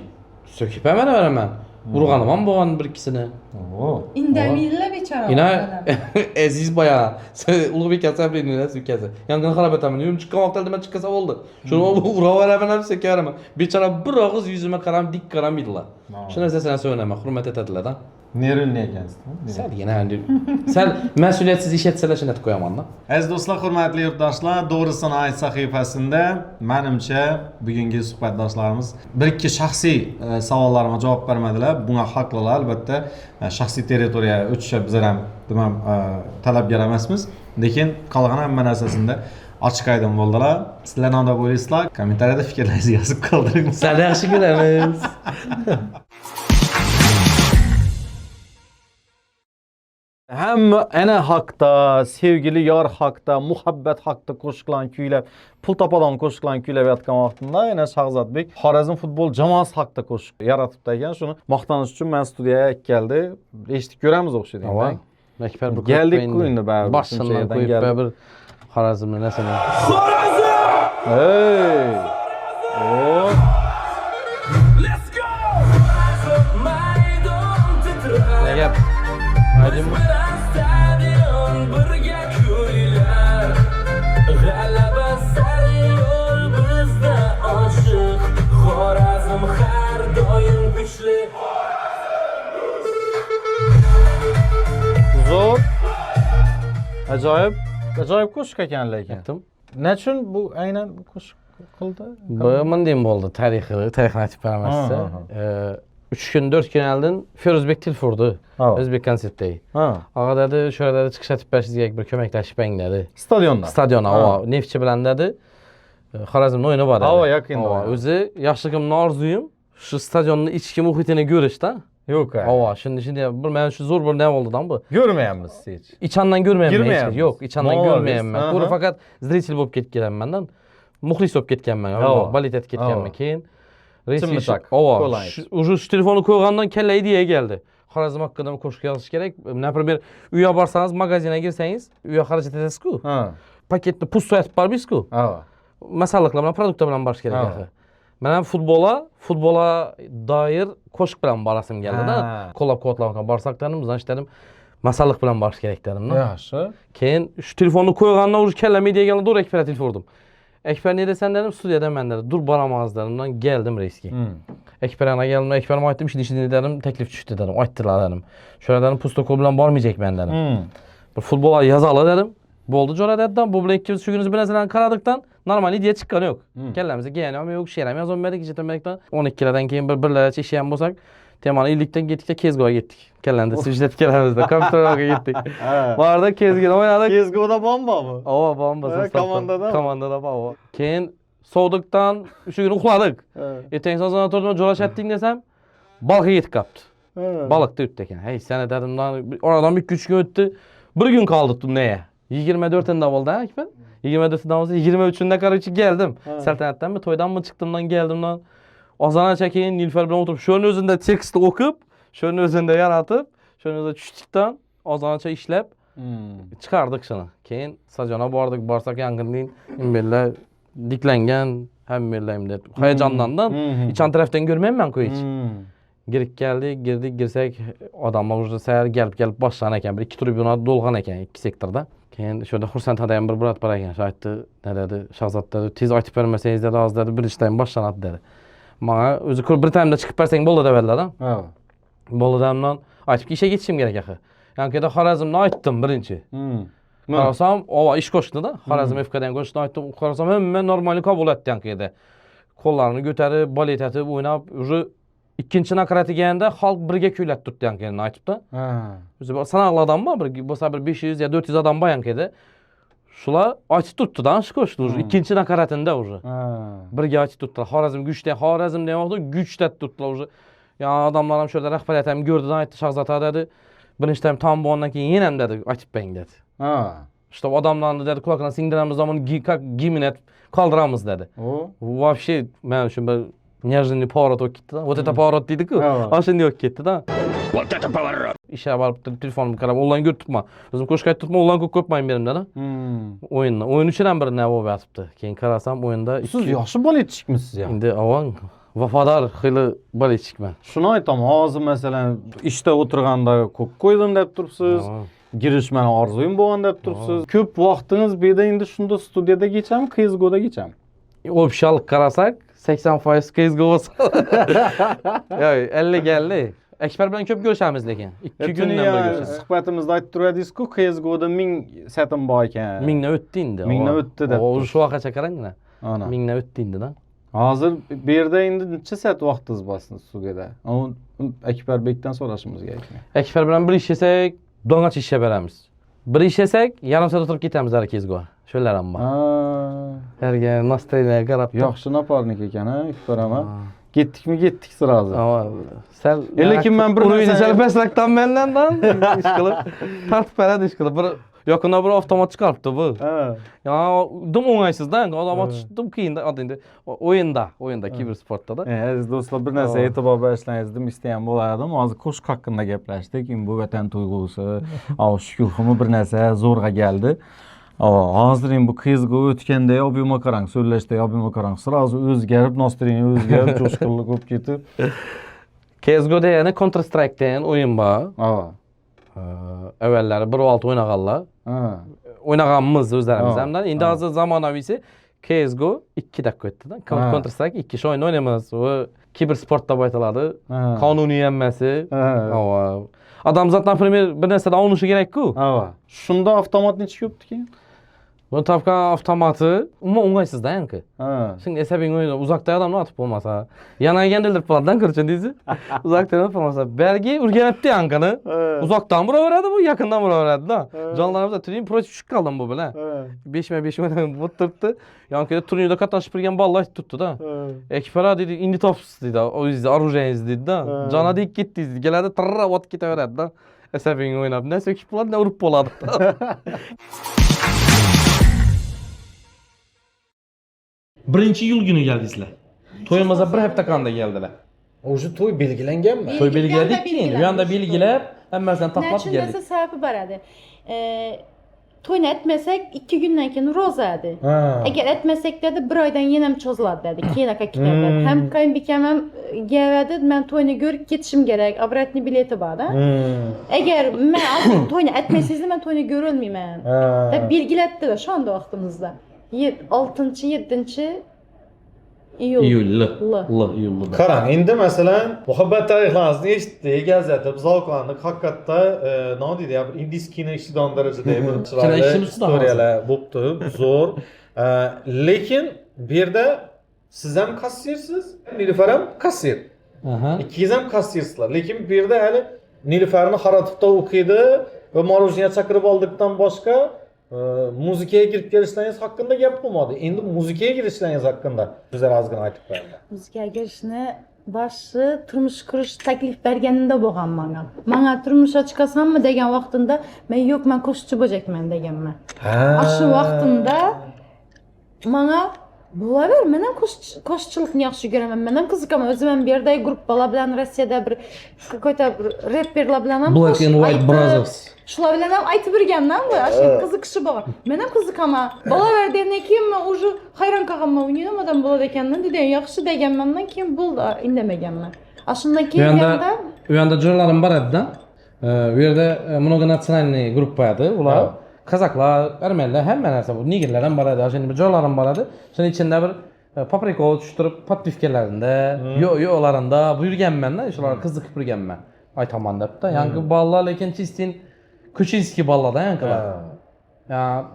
Söküp hemen veraman. Urganim ham bo'lgan bir ikisini. Indamirlar bechora. Ina aziz bayağı. Ulug'bek aka bilan sukasi. Yangini qarab o'taman. Yurib chiqqan vaqtda men chiqqasa bo'ldi. Shuni uraveraman ham sekaraman. Bechora bir og'iz yuzima qarab dik qaramaydilar. Shu narsasini so'raman, hurmat etadilar-da. Nerunli ekansiz? Sal yana endi. Sal mas'uliyatsiz ish etsalar shuni aytib qo'yaman-da. Aziz do'stlar, hurmatli yurtdoshlar, To'g'risini ayt sahifasida menimcha bugungi suhbatdoshlarimiz bir ikki shaxsiy savollarimga javob bermadilar. Bunga haqlilar, albatta. Shaxsiy territoriyaga o'tishga bizlar ham demam talabgar emasmiz. Lekin qolgan hamma narsasida ochiq aydin bo'ldilar. Sizlar nima bo'laysizlar? Kommentariyada fikrlaringizni yozib qoldiring. Sal yaxshi ko'ramiz. Hamma ana haqda, sevgili yor haqda, muhabbat haqda qo'shiqlar kuylab, pul topadan qo'shiqlar kuylab yotgan vaqtimda yana Shahzodbek Xorazm futbol jamoasi haqida qo'shiq yaratibdi ekan. Shuni maqtanish uchun men studiyaga keldi. Eshitib ko'ramiz o'xshaydi. Makbar bir keldik-ku endi baribir. Boshdan qo'yib bir Xorazmni narsani. Xorazm! Hey! Oh! Let's go! Ne gap? Aydınmı? Stadion birga kuylar. G'alaba sari yo'l bizda oshiq. Xorazm har doim kuchli. Zo'r. Ajoyib qo'shiq ekan lekin. Aytdim. Nechun bu aynan qo'shiq qildi? Bu mendim bo'ldi, tarixini aytib beramasdi. 3 kun 4 kun oldin Feruzbek telefurdi. O'zbek konsertdagi. Ağa dedi, şöyle dedi chiqish aytib berishingizga bir ko'maklashib bering dedi. Stadionda. Stadion, Neftchi bilan dedi. Xorazmda o'yini bor dedi. Yaqinda. O'zi yoshligimning orzuyim shu stadionni ichki muhitini ko'rishda. Yo'q. Shunda bir men shu zo'r bir nima bo'ldi-dan bu. Ko'rmayapmiz hech. İçandan görmeyemem. Yo'q, içandan görmeyemem. Ko'rib faqat zritel bo'lib ketganmandan. Muxlis bo'lib ketganman. Balet etib ketganman. Keyin Уже şu telefonu koygandan kelle ideye geldi. Xorazm hakkında qo'shiq yozish kerak. Например, uyga borsangiz, magazinga girsangiz, uyga xarajat etasiz-ku. Paketni pusto aytib bormaysiz-ku. Masalliqlar bilan, produktlar bilan borish kerak axir. Men ham futbola doir qo'shiq bilan borasim keldi-da. Qo'llab-quvvatlamoqqa borsak dedim, bizdan ishladim. Masalliq bilan borish kerak dedim-da. Yaxshi. Keyin shu telefonni qo'ygandan уже kelle ideye geldi, doğru ekber telefordum. Ekber ne desen dedim, studiyadan ben dedim. Dur baramazlarımdan geldim reiski. Ekber'e geldim, Ekber'e aytdım, işini dedim, teklif düştü dedim. Ayttılar dedim. Şöyle dedim, pustokol bilan bormayacak ben dedim. Bir futbola yazalı dedim. Boldu jora dedim. Bu bilan ikimiz şu günüzü bilen karadıktan normal diye çıkkanı yok. Kellemize giyeni ama yok şeyler. Yazon verdik, işletemekten 12'lerden keyin birlerce işleyen bolsak, Temanı illikten gittik de Kezgo'ya gittik. Kellende süjlet kelemizde. Kompüter'e gittik. Vardı Kezgo'da oynadık. Kezgo'da bomba mı? Bomba. Komandada mı? Komandada baba. Keyin soğuduktan şu gün uxladık. Ertesi sonra oturdum jolaş ettin desem balık yetip kaptı. Balıkta üttek yani. Hey sen dedim lan oradan bir 3 gün öttü. Bir gün kaldık neye? 24'ünde oldu ha Ekber. 24'ünde olsa 23'ünde karıcı geldim. Saltanattan mı toydan mı çıktımdan geldim lan. Ozana çekin Nilüfer bilan oturup şunun özünde teksti okup, şunun özünde yaratıp, şunun özünde tushtikdan ozanacha ishlab chiqardik shuni. Keyin stadiona borsak yang'inning imbella diklangan hammalayim deb hayajonlandan ichan tarafdan görmeyman ku hech. Girdik girsak odamlar уже sayr gelip boshlan ekan, bir ikki tribuna to'lgan ekan ikki sektorda. Keyin shunda xursand hadayam bir brat bor ekan, shu aytdi, ne dedi, Shahzod dedi, tez aytib bermasangiz dedi, hozir dedi, bir ishdan boshlanadi dedi. Bana o'zi bir taymda chiqib bersang bo'ldi deb aytdilar. Bo'ldi damdan aytib ishga ketishim kerak axir. Yankida Xorazmni aytdim birinchi. Qarasam, ova iş koşdu da. Xorazm FK'dan koşdu. Aytdım, qarasam hemen normal kabul etdi yankıydı. Kollarını götürüp, balet etip, oynap, ikkinchi nakarati gelganda xalq birga kuylab turibdi yankini aytibdi. O'zi sanoqli adam mı? Bo'lsa bir 500 ya 400 adam bor yankida. Shular aytib turibdi da, shu ko'shdi уже. Ikkinchi nakaratida уже. Birga aytib turibdilar. Xorazm güçte, Xorazm demoqda güçte turibdilar уже. Ya adamlar ham şöyle rahbariyat ham gördü, aytdi Shahzod dedi. Birinchi tam tam bo'lgandan keyin yana ham dedi, aytib bering dedi. İşte adamlarni dedi kulaklarına singdiramiz zaman gimnet kaldıramiz dedi. Вообще men şu bir неожиданный поворот olib ketdi da. Вот это поворот deydi-ku. O'shanda olib ketdi da. Вот это поворот. Ishga borib telefonimga qarab, onlayn ko'rib turibman. O'zim qo'shiq aytib turibman, onlayn ko'rmayman berimda da. O'yinni. O'yin uchun ham bir nima bo'lib yotibdi. Keyin qarasam o'yinda Siz yaxshi boletchikmisiz ya? Endi avval vafodor xili boletchikman. Shuni aytaman, hozir masalan ishda o'tirganda ko'p qo'ydim deb turibsiz. Girishmani orzuyim bo'lgan deb turibsiz. Ko'p vaqtingiz bu yerda endi shunda studiyada kechami, CSGO'da kechami? Ofishalik qarasak 80% CSGO bo'lsa. Yo'q, 50-50. Ekber bilan ko'p görüşamiz lekin. 2 kundan bir görüşamiz. Suhbatimizda aytib turadingiz-ku, CSGO'da 1000 setim bor ekan. 1000 dan o'tdi endi. 1000 dan o'tdi deb. O shu vaqtgacha qaranglar. Ana. 1000 dan o'tdi endi da. Hozir bu yerda endi necha soat vaqtingiz bor studiyada? Akbarbekdan so'rashimiz kerak. Ekber bilan bir ish yesak, do'ng'acha ishga beramiz. Bir ish yesak, yarim soat o'tirib ketamiz har CSGO. Shular ham bor. Herga настроение qarab. Yaxshi naparnik ekan, Akbar ama. Ketdik sırası. Sen lekin men bir o'yinni sal pastroqdan mendan ish qilib, tartib beradi ish qilib. Bir yaqinda bir avtomat chiqaribdi bu. Ya, dum o'ng'aysizda, odam otishdim qiyin endi o'yinda kibersportda da. Aziz do'stlar, bir narsa e'tibor berishlaringizni dedim istagan bo'lardim. Hozir qo'shiq haqida gaplashdik. Bu vatan tuyg'usi, shukuhimi bir narsa zo'rg'a keldi. Hozir bu CSGO o'tganda obima qarang, so'zlashda obima qarang, sразу o'zgarib, nostroyение o'zgarib, jo'shqinlik bo'lib ketib. CSGO'da yana Counter Strike degan o'yin bor. Avvallari 1.6 o'ynaganlar. O'ynaganmiz o'zlarimiz hamdan. Endi hozir zamonaviysi CSGO 2 dakika o'tdi-da. Counter Strike 2 shu o'yinni o'ynaymiz. U kibersportda aytiladi. Qonuniy emassi. Adamzat, например, bir narsadan olinishi kerak-ku. Shunda avtomat necha ko'pdiki? Bu topgan avtomati umuman o'ng'aysizda yanki. Şimdi esabing o'yini uzoqda odamni otib bo'lmasa, yanagan dildirib qoladidan kirchin deysiz. Uzoqda otib bo'lmasa, bergi o'rganibdi yankini. Uzoqdan uraveradi bu, yaqindan uraveradi-da. Jonlarimizda turing protiv tushib qoldim bu bilan. 5-5 o'ynab o'tiribdi. Yankida turnirda qatnashib turgan bolalar tutdi-da. Ekipara dedi, indi topsiz dedi. O'zingiz оружиеңiz dedi-da. Jona deyib ketdingiz. Keladi, tirra o'tib ketaveradi-da. Esabing o'ynab, ne sökib bo'ladi, ne urib bo'ladi. Birinchi iyul günü geldizler. Toyumuza bir hafta kanda geldiler. O'sha to'y belgilanganmi? To'y belgiladik keyin. Bu yanda belgilab, hammasidan taxlab Nechun geldik. desa sababi bor edi. To'yni etmasak 2 kundan keyin ro'za edi. Agar etmasak dedi 1 oydan yana ham cho'ziladi dedi. Keyin aka kitoblar. Ham qaynbekam ham gavadi, men to'yni ko'rib ketishim kerak. Обратный bileti bor-da. Agar men hozir to'yni etmasangiz men to'yni ko'ra olmayman. deb belgilatdi o'shanda vaqtimizda. 6-7 iyul. iyulda. Qarang, endi masalan, muhabbat tarixlaringizni eshitdik, gazeta, zavqlandik. Haqiqatda, nima deydi, bir indiskina ishidon darajada bir chiroyli istoriyalar bo'pti, zo'r. Lekin bu yerda siz ham kassirsiz, Nilufar ham kassir. Ikkingiz ham kassirsizlar. Lekin bu yerda hali Nilufarni Haratibda o'qiydi va Marujniya chaqirib oldikdan boshqa muzikaga kirib kelishlaringiz haqida gap bo'lmadi. Endi muzikaga kirishlaringiz haqida bizlar ozgina aytib qo'yinglar. Muzikaga kirishni boshi turmush qurish taklif berganimda bo'lgan menga. Menga turmushga chiqasanmi degan vaqtimda men yo'q, men qo'shiqchi bo'lajakman deganman. Shu vaqtimda menga bo'laver, men ham qo'shiqchilikni yaxshi ko'raman. Men ham qiziqaman. O'zim ham bu yerda gruppalar bilan Rossiyada bir какой-то rapperlar bilan ham Black and White Brothers. Shular bilan ham aytib yurganman bu, shu qiziqishi bor. Men ham qiziqaman. Bo'laver degandan keyin men уже hayron qolganman. Nimadan bo'ladi ekanman dedi. Yaxshi deganmandan keyin bo'ldi, indamaganman. Shundan keyin u yanda jo'rlarim bor edi-da. Bu yerda mnogonasionalniy gruppa edi. Ular Kazaklar, Ermeniler, hamma narsa bu. Nigerlar ham bor edi. O'shanda bir jo'rlarim bor edi. Shuning ichida bir paprika tushtirib, podpifkalarida, yo'qlarida buyurganman-da, shular qiziqib yurganman. Aytaman debdi. Yangi bolalar lekin chistin Kuchinski ballada yankilar. Ya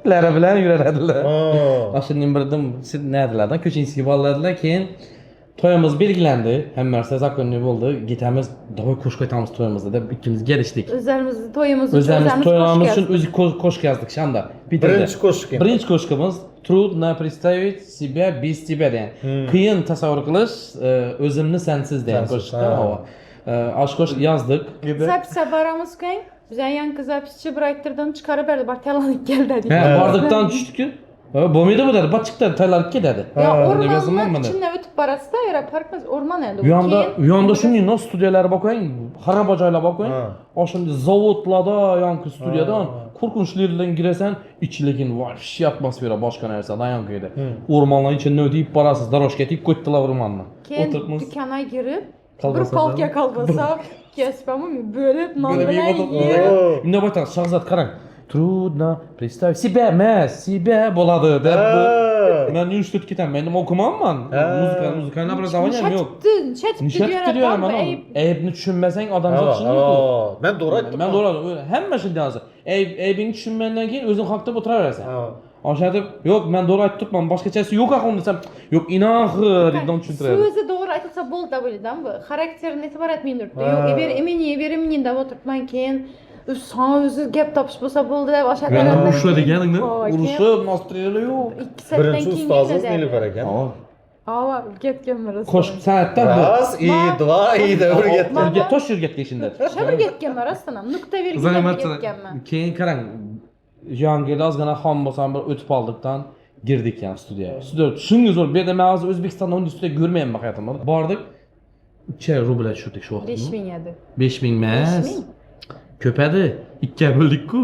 lara bilan yuradilar. Aşının birdim nedilerden köçinski baladılar keyin toyumuz belgilandi. Hammasi zakonli bo'ldi. Gitamiz, "Davay qo'shib qaytamiz toyimizda" deb ikkimiz gelishdik. O'zlarimizni to'yimiz uchun O'zimiz to'yimiz uchun qo'shgan. o'zi qo'shib yazdik shanda. Birinchi qo'shiq. Birinchi qo'shiqimiz "Трудно представить себя без тебя" degan. Qiyin tasavvur qilish o'zimni sensiz degan qo'shiqda. Ash qo'shiq yozdik. Zapisa baramiz keng. Bizdan yangi zapischi bir ayttirdan chiqarib berdi. Bar talanib keldi dedik. He, bardikdan tushdik-ku. Bo'lmaydi bu dedi. Bat chiqdi, tayyorlanib ketadi. Ya deb yozilgan o'rmonning mana. ichidan o'tib borasizda, yura parkimiz o'rmon endi. U yonda shunday nos studiyalar bor qo'ying, xaroba joylar bor qo'ying. O'shanda zavodlarda, yangi studiyadan qo'rqinchlilardan kirasan, ichiligin vosh atmosfera boshqa narsa, yangi edi. O'rmonlar ichidan o'tib borasiz, daroshga yetib qo'ydilar o'rmonni. Keyin do'konga kirib, bir polka kolbasa, kesbami bo'lib, non bilan yeb. Inobatlar Shahzod qarang. Трудно представить себя, себя bo'ladi deb. Men universitetga ketaman. Men nima o'qimayman. Muzikal obrazovaniya yo'q. Nishatib deyapman. Aybni tushunmasang odamzod shunday-ku. Men to'g'ri aytdim. Men to'g'ri, hamma shunday hozir. Aybingni tushungandan keyin o'zing haqda o'tiraverasan. O'shatib, yo'q, men to'g'ri aytib turibman, boshqachasi yo'q aqlim desam, yo'q, inaxi deb tushuntiradi. So'zi to'g'ri aytilsa bo'ldi deb o'yladim bu. Xarakterini e'tibor etmayman turibdi. Yo'q, eber imini deb o'tiribman, keyin o'zi gap topish bo'lsa bo'ldi deb o'shatlardan. Urushlar deganingni, urushib, nostriylar yo'q. Birinchi ustozimiz Nilufar ekan. Ava, ketganman rosa. Qo'shib san'atda Raz, i, dva, i deb o'rgatdim. tosh yurgatga shunda. Shabir ketganman rostdan ham. Nuqta virgulga ketganman. Keyin qarang, yangi ozgina xom bo'lsam bir o'tib oldikdan girdik ham studiyaga. Studiya shunga zo'r. Bu yerda men hozir O'zbekistonda unday studiya ko'rmayman hayotimda. Bordik. 3 rubl tushirdik shu vaqtda. 5000 edi. 5000 emas. Ko'padi. 2 bo'ldik-ku.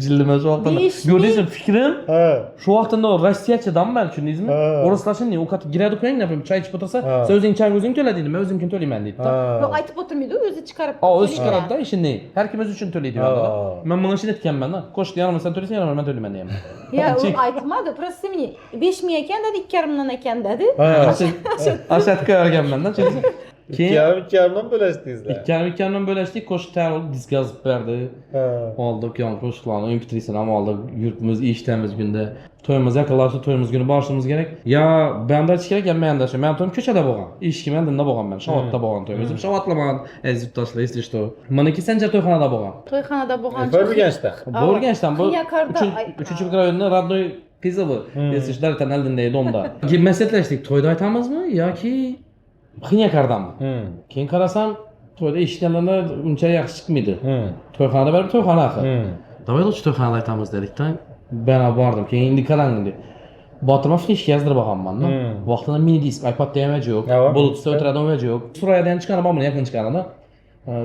Jillima shu vaqtda. 5000. Ko'rdingizmi fikrim? Ha. Shu vaqtda Rossiyachadan men tushundingizmi? O'rislar shunday ovqat giradi qo'ying, например, choy ichib o'tirsa, sen o'zing choy o'zing to'lading, men o'zimkin to'layman deydi. Yo'q, aytib o'tirmaydi, o'zi chiqarib. O'zi chiqaradi-da ishini. Har kim o'zi uchun to'laydi yo'qda. Men bunga shuni aytganman-da. Qo'shdi, yarmi sen to'laysan, yarmi men to'layman deyman. Ya, u aytmadi, просто meni 5000 ekan dedi, 2,5 ekan dedi. Ashatga o'rganman-da, tushundingizmi? Keyin 2,5 bo'lashdingizlar. 2,5 bo'lashdik, qo'shiq tayyor disk yozib berdi. Oldik, yon qo'shiqlarni MP3'sini ham oldik, yurtimiz eshitamiz kunda. To'yimiz yaqinlashdi, to'yimiz kuni borishimiz kerak. Ya, banda aytish kerak, menda shu. Men to'yim ko'chada bo'lgan. Eshikim oldinda bo'lgan men, Shovotda bo'lgan to'yimiz. Shovatlaman, aziz yurtdoshlar, если что. Meniki Sanjar to'yxonada bo'lgan. To'yxonada bo'lgan. O'rganishda. O'rganishdan bu 3-chi mikroyonni radnoy qizi bu. Если что, dartan oldinda domda. Maslahatlashdik, to'yda aytamizmi yoki Xinyakardanmi? Keyin qarasam, to'yda eshitganlarda uncha yaxshi chiqmaydi. To'yxonada baribir to'yxona axir. Davay o'sha to'yxonada aytamiz dedikdan, men bordim. Keyin endi qarang dedi. Botirma fleshka yozdirib olganman-da. Vaqtida mini disk, iPodda ham yo'q, Bluetoothda o'tiradigan ham yo'q. Surayadan chiqaraman, buni yaqin chiqaradi.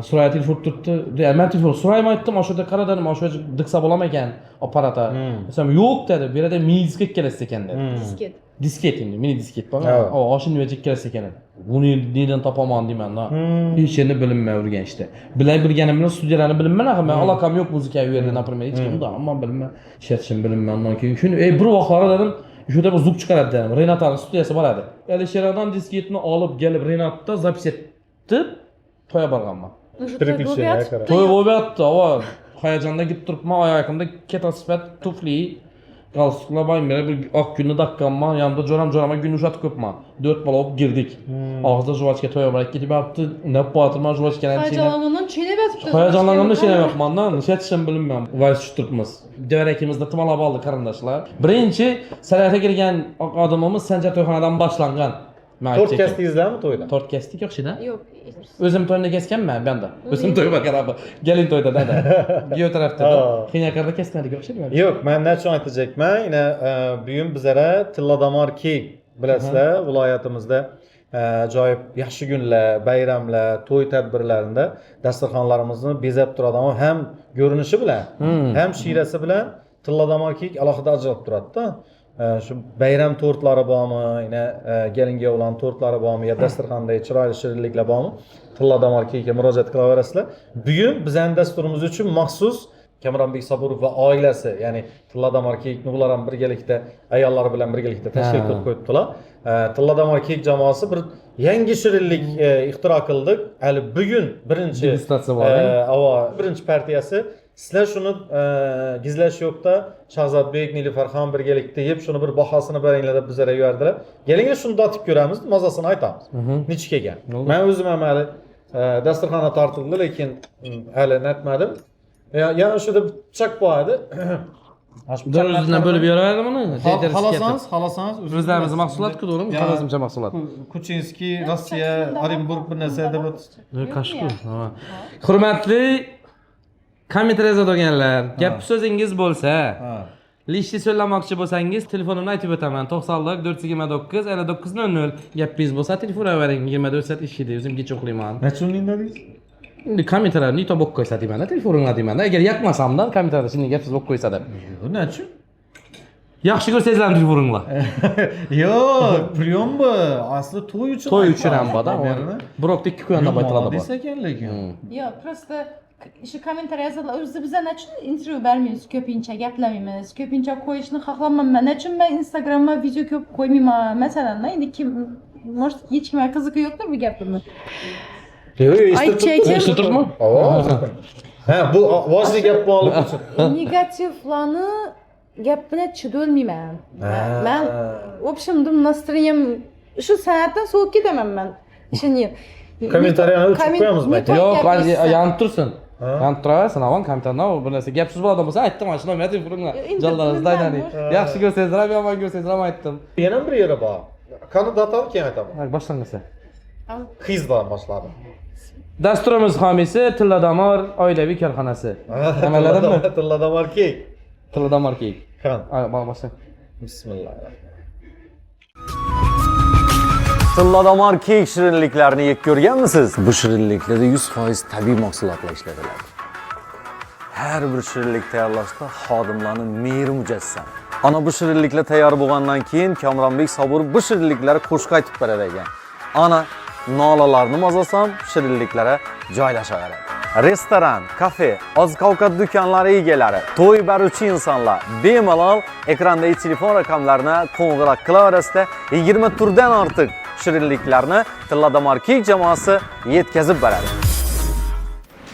Suraya telefon turibdi. Men telefon surayim aytdim, o'sha yerda qaradim, o'sha diqsa bo'laman ekan apparatda. Desam, yo'q dedi. Bu yerda mini disk kerak ekan dedi. Disket. Disket endi, mini disket bor. O'shini nima kerak ekan. Buni neden topaman deyman-da. Hech yerni bilinmay o'rgan işte. Bilganim bilan studiyalarni bilmayman, axir men aloqam yo'q muzikaga u yerda, например, hech kimda, ammo bilmayman. Shetishim bilmayman. Undan keyin shuni, bir vaqtlar dedim, shu yerda bir zvuk chiqaradi dedim. Renatning studiyasi bor edi. Alisherdan disketni olib kelib Renatda zapis etib to'ya borganman. To'y bo'lyapti, ava hayajonda ketib turibman, oyog'imda ketosifat tufli galstuklar bayım bir oq kunni daqqanman, yanımda jo'ram-jo'rama gün ushatib ko'pman. 4 bola olib girdik. Og'izda juvachka to'ya borib ketib yapti. Nab bo'tirman juvachkani chaynab. Hayajonlangandan chaynab yotibdi. Hayajonlangandan chaynab yotmandan, nishatishim bilmayman. Vals tushtiribmiz. Devarakimizda tumalab oldi qarindoshlar. Birinchi san'atga kirgan odamimiz Sanjar to'yxonadan boshlangan. Tort kesdingizlarmi to'yda? Tort kesdik yo'qshida? Yo'q. O'zim to'yda kesganman benda. O'zim to'yga qarab, gelin to'yda dada. Yo tarafda. Xinyakarda kesmadik yo'qshida. Yo'q, men nechun aytajakman, yana bugun bizlara Tilladamar kek bilasizlar, viloyatimizda ajoyib yaxshi kunlar, bayramlar, to'y tadbirlarida dasturxonlarimizni bezab turadigan ham ko'rinishi bilan, ham shiyrasi bilan Tilladamar kek alohida ajralib turadi-da. Shu bayram tortlari bormi, yana gelinga olan tortlari bormi, ya dasturxonda chiroyli shirinliklar bormi? Tilladamar kekga murojaat qilaverasizlar. Bugun bizning dasturimiz uchun maxsus Kamronbek Saburov va oilasi, ya'ni Tilladamar kekni ular ham birgalikda ayollar bilan birgalikda tashkil qilib qo'yibdilar. Tilladamar kek jamoasi bir yangi shirinlik ixtiro qildik. Hali bugun birinchi partiyasi Sizlar shuni gizlash yo'qda Shahzodbek, Nilufar birgalikda yeb shuni bir bahosini beringlar deb bizlarga yubordilar. Keling shuni tatib ko'ramiz, mazasini aytamiz. Necha kelgan. Men o'zim ham hali dasturxonga tortildi, lekin hali netmadim. Yana shu deb chak qo'yadi. O'zimizdan bo'lib beraverdim uni. Xalasangiz O'zlarimiz mahsulot-ku, to'g'rimi? Qog'ozimcha mahsulot. Kuchinski, Rossiya, Orenburg bir narsa deb Qashqu. Hurmatli kommentariyada o'rganlar, gap so'zingiz bo'lsa, lishni so'zlamoqchi bo'lsangiz, telefonimni aytib o'taman. 90 429 5900. Gapingiz bo'lsa, telefonga bering. 24 soat ishlaydi. O'zim kecha uxlayman. Nechunning dedingiz? Endi kommentariyani to'p bo'lib qo'ysa deyman, telefoningni deyman. Agar yoqmasamdan kommentariyada shunday gapsiz bo'lib qo'ysa deb. Nechun? Yaxshi ko'rsangizlar telefoninglar. Yo'q, priyon bu. Asli to'y uchun. To'y uchun ham bor-da. Birokda 2 kun deb aytiladi bu. Desa ekan lekin. Yo'q, просто shu kommentariy yozadilar. O'zi biz nechun intervyu bermaymiz, ko'pincha gaplamaymiz, ko'pincha qo'yishni xohlamayman. Nechun men Instagramga video ko'p qo'ymayman. Masalan, endi kim, может, hech kimga qiziqi yo'qdir bu gapimni. Yo'q, Eshitib turibmi? Ha, bu vojli gap bo'lib uchun. Negativlarni gapini chidolmayman. Men, в общем, настроением shu san'atdan so'rib ketaman men. Ishini. Kommentariyani o'chirib qo'yamizmi? Yo'q, yanib tursin. Yanib turaversin, avval kommentarda bu narsa gapsiz bo'ladi bo'lsa aytdim, mana shuni aytib turinglar. Jallarimizni aytadi. Yaxshi ko'rsangizlar ham, yomon ko'rsangizlar ham aytdim. Yana bir yeri bor. Kandidatlar keyin aytaman. Boshlanmasa. Qizdan boshladim. Dasturimiz homiysi Tilladamor oilaviy korxonasi. Nimaladimi? Tilladamor kek. Tilladamor kek. Qan. Boshlang. Bismillah. Tilladamor kek shirinliklarini yeb ko'rganmisiz? Bu shirinliklarda 100% tabiiy mahsulotlar ishlatiladi. Har bir shirinlik tayyorlashda xodimlarning mehri mujassam. Ana bu shirinliklar tayyor bo'lgandan keyin Kamronbek Sobur bu shirinliklarni qo'shib aytib beradi ekan. Ana nolalarni mazasam shirinliklari joylashaveradi. Restoran, kafe, oziq-ovqat do'konlari egalari, to'y beruvchi insonlar bemalol ekrandagi telefon raqamlarini qo'ng'iroq qilaverasizda 20 turdan ortiq shirinliklarni Tilladamor kek jamoasi yetkazib beradi.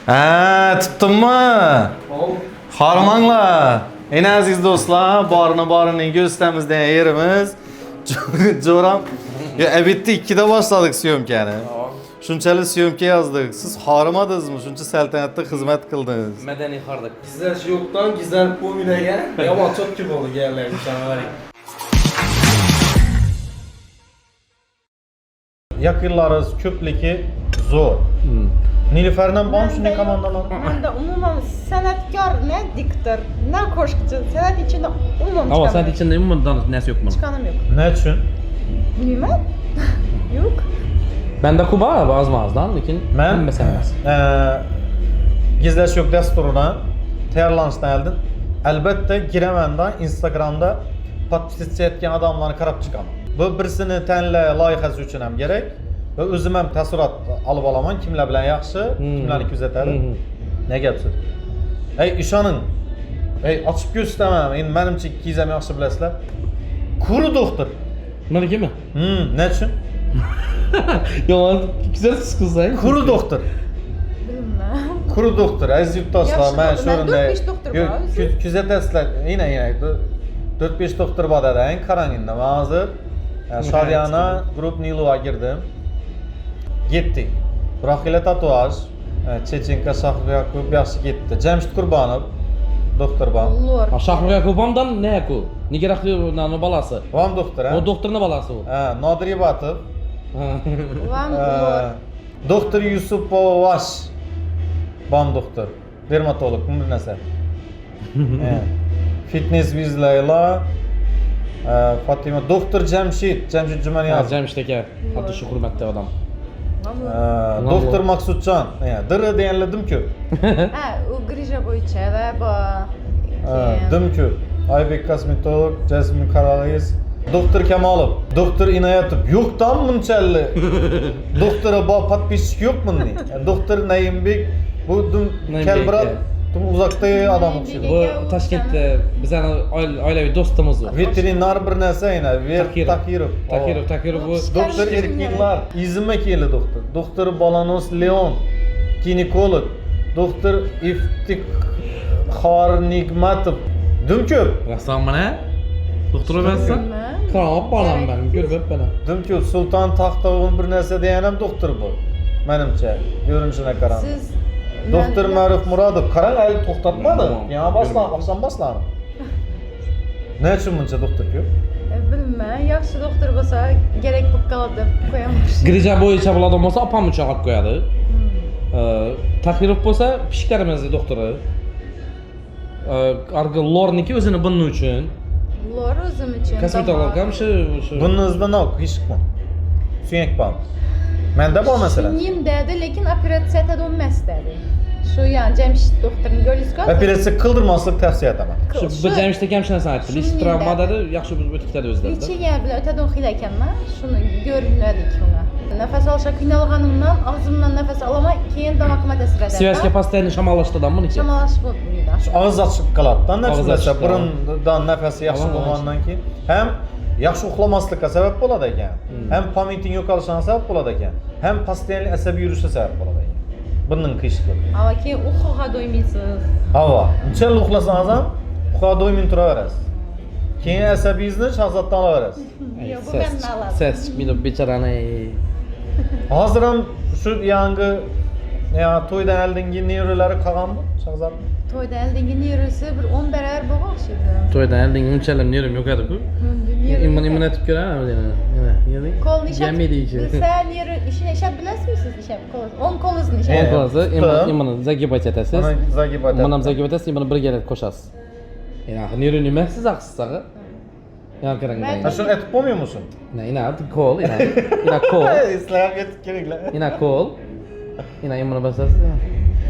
Ha, tutdimmi? Hormanglar. Eng aziz do'stlar, borini ko'ztamizdan yerimiz. Jo'ram. Ya bitta 2da boshladik syomkani. Shunchalik syomka yozdik. Siz xorimadingizmi? Shuncha saltanatda xizmat qildingiz. Madaniy xordik. Sizlar shu yo'qdan gizlanib qo'ymagan yomon cho'tki bo'ldi gellar insonlar. Yaqinlaringiz ko'pligi zo'r. Nilüfer'den bormi shunday komandalar? Menda umuman san'atkor, ne diktor, ne qo'shiqchi, san'at ichida umuman Ama san'at ichida umuman narsa yo'q buni. chiqqanim yo'q. Nechun? Bilmayman. Yo'q. Benda ku bor ba'zi-ba'zidan, lekin hammasi emas. Gizlash yo'q dasturidan tayyorlanishdan oldin albatta giramanda Instagramda podpisatsiya etgan odamlarni qarab chiqaman. Bu birisini tanla loyihasi uchun ham kerak. Va o'zim ham taassurot olib olaman, kimlar bilan yaxshi, kimlarni kuzatadi. Ne gapsiz? Ey, ishoning. Ey, ochib ko'rsataman. Endi menimcha ikkingiz ham yaxshi bilasizlar. Kuru doktor. Meniki-mi? Nechun? Yomon, güzel qilsang. Kuru doktor. Bilmayman. Kuru doktor, aziz yurtdoshlar, men shu o'rinda 4-5 doktor bor. Kuzatasizlar. Aynan 4-5 doktor bor dadang, qarang endi. Men hozir Shariyana Group Niluga girdim. Gittik. Rahila tatuaj, Chechenka Shahryakub yaxshi ketdi. Jamshid Qurbonov doktor bor. Shahryakubomdan ne ku? Nigerahlining balasi. Vam doktor, ha? O doktorning balasi u. Ha, Nodir Ibatov. Van Doktor Yusupovash. Bam doktor. Dermatolog, bu narsa. Fitness with Layla. Fatima doktor Jamshid Jumaniyazov. Jamshid aka, hatto shu hurmatli odam. Doktor Maqsudjon. Diri deganladim-ku. Ha, u grija bo'yicha va bu. Dim-ku. Aybek kosmetolog, Jasmin Karaliz, doktor Kamolov, doktor Inoyatov. Yo'qdan bunchalik. Doktori bor, podpischik yo'q bunday. Doktor Nayimbek bu Kelbirat uzoqdagi odam o'xshaydi. Bu Toshkentda bizning oilaviy do'stimiz u. Veterinar bir narsa yana, Takirov. Takirov bu Doktor Erkinlar, izmi keldi doktor. Doktor Bolanos Leon, ginekolog. Doktor Xornigmatov. Dumköp. Rasam mana. Doktor emassan? Qarab balam ben, görüp bana. Dumköp Sultan Taxtag'ın bir narsa degan ham doktor bu. Menimcha, görünüşüne qarab. Siz Doktor Ma'ruf Murodov qarang, hali to'xtatmadi. Tamam. Yana boshladi, oqshom boshladi. Ne uchun buncha doktor ko'p? bilmem, yaxshi doktor bo'lsa kerak bo'lib qoladi deb qo'yamiz. Grija bo'yicha bo'ladigan bo'lsa, opam uchun olib qo'yadi. Tahirov bo'lsa, pishiklarimizni doktori. Arga Lorniki o'zini bunun uchun. Lor o'zim uchun. Kosmetolog ham shu. Bunun o'zida nok, hishqmi? Suyak bor. Menda bor masalan. Nim dedi, lekin operatsiya etolmas dedi. Shu yani Cemşit doktorun görüyorsunuz. Operatsiya qildirmaslik tavsiya etaman. Shu bir jamishda ham shuni aytdi. Lis travma dedi, yaxshi o'tib ketadi o'zlari. Neçe yer bile öteden xil ekanman. Şunu görünmedik ona. Nefes alışa qiynalganımdan ağzımdan nefes alamay, keyin damakıma ta'sir eder. Siyasga postoyanно shamollashdan buni. Şamalaş bu buyda. Og'iz ochiq qiladi-da, Og'iz nechunasa ochiq, burundan nafasi yaxshi Avval bo'lgandan keyin ham yaxshi uxlamaslikka sabab bo'ladi ekan. Ham pamitning yo'qolishiga sabab bo'ladi ekan. Ham postoyanli asabiy yurishga sabab bo'ladi ekan. Bundan qiyshiqligi. Ama keyin uxuga doymaysiz. Havo. Unchalik uxlasangiz ham uxuga doymay turaverasiz. Keyin asabiyingizni shahzoddan olaverasiz. Yo, bu ben alam. Ses chiqmaydi bechorani. Hozir ham shu yangi to'ydan oldingi nevrolari qolganmi shahzod? Toyda eldingin yürüsü bir 10 beraber bu okşaydı. To'ydan oldin unchalik nerim yo'q edi-ku. İmmun etib ko'ramiz yana. Kolunu işe Yemedi için. bilsen yürü işine işe bilesiniz işe kol. 10 kolunuzun işe. On qolsa, immuni zagibat etasiz. Mana zagibat. Mana zagibat etasiz, immuni birga qo'shasiz. Yani nerim nima siz aqsiz-a? Ya qarang. Ha shuni aytib qo'ymaymisan? Ina kol, ina kol. Islohga ketib keraklar. Ina kol. Ina immuni basasiz.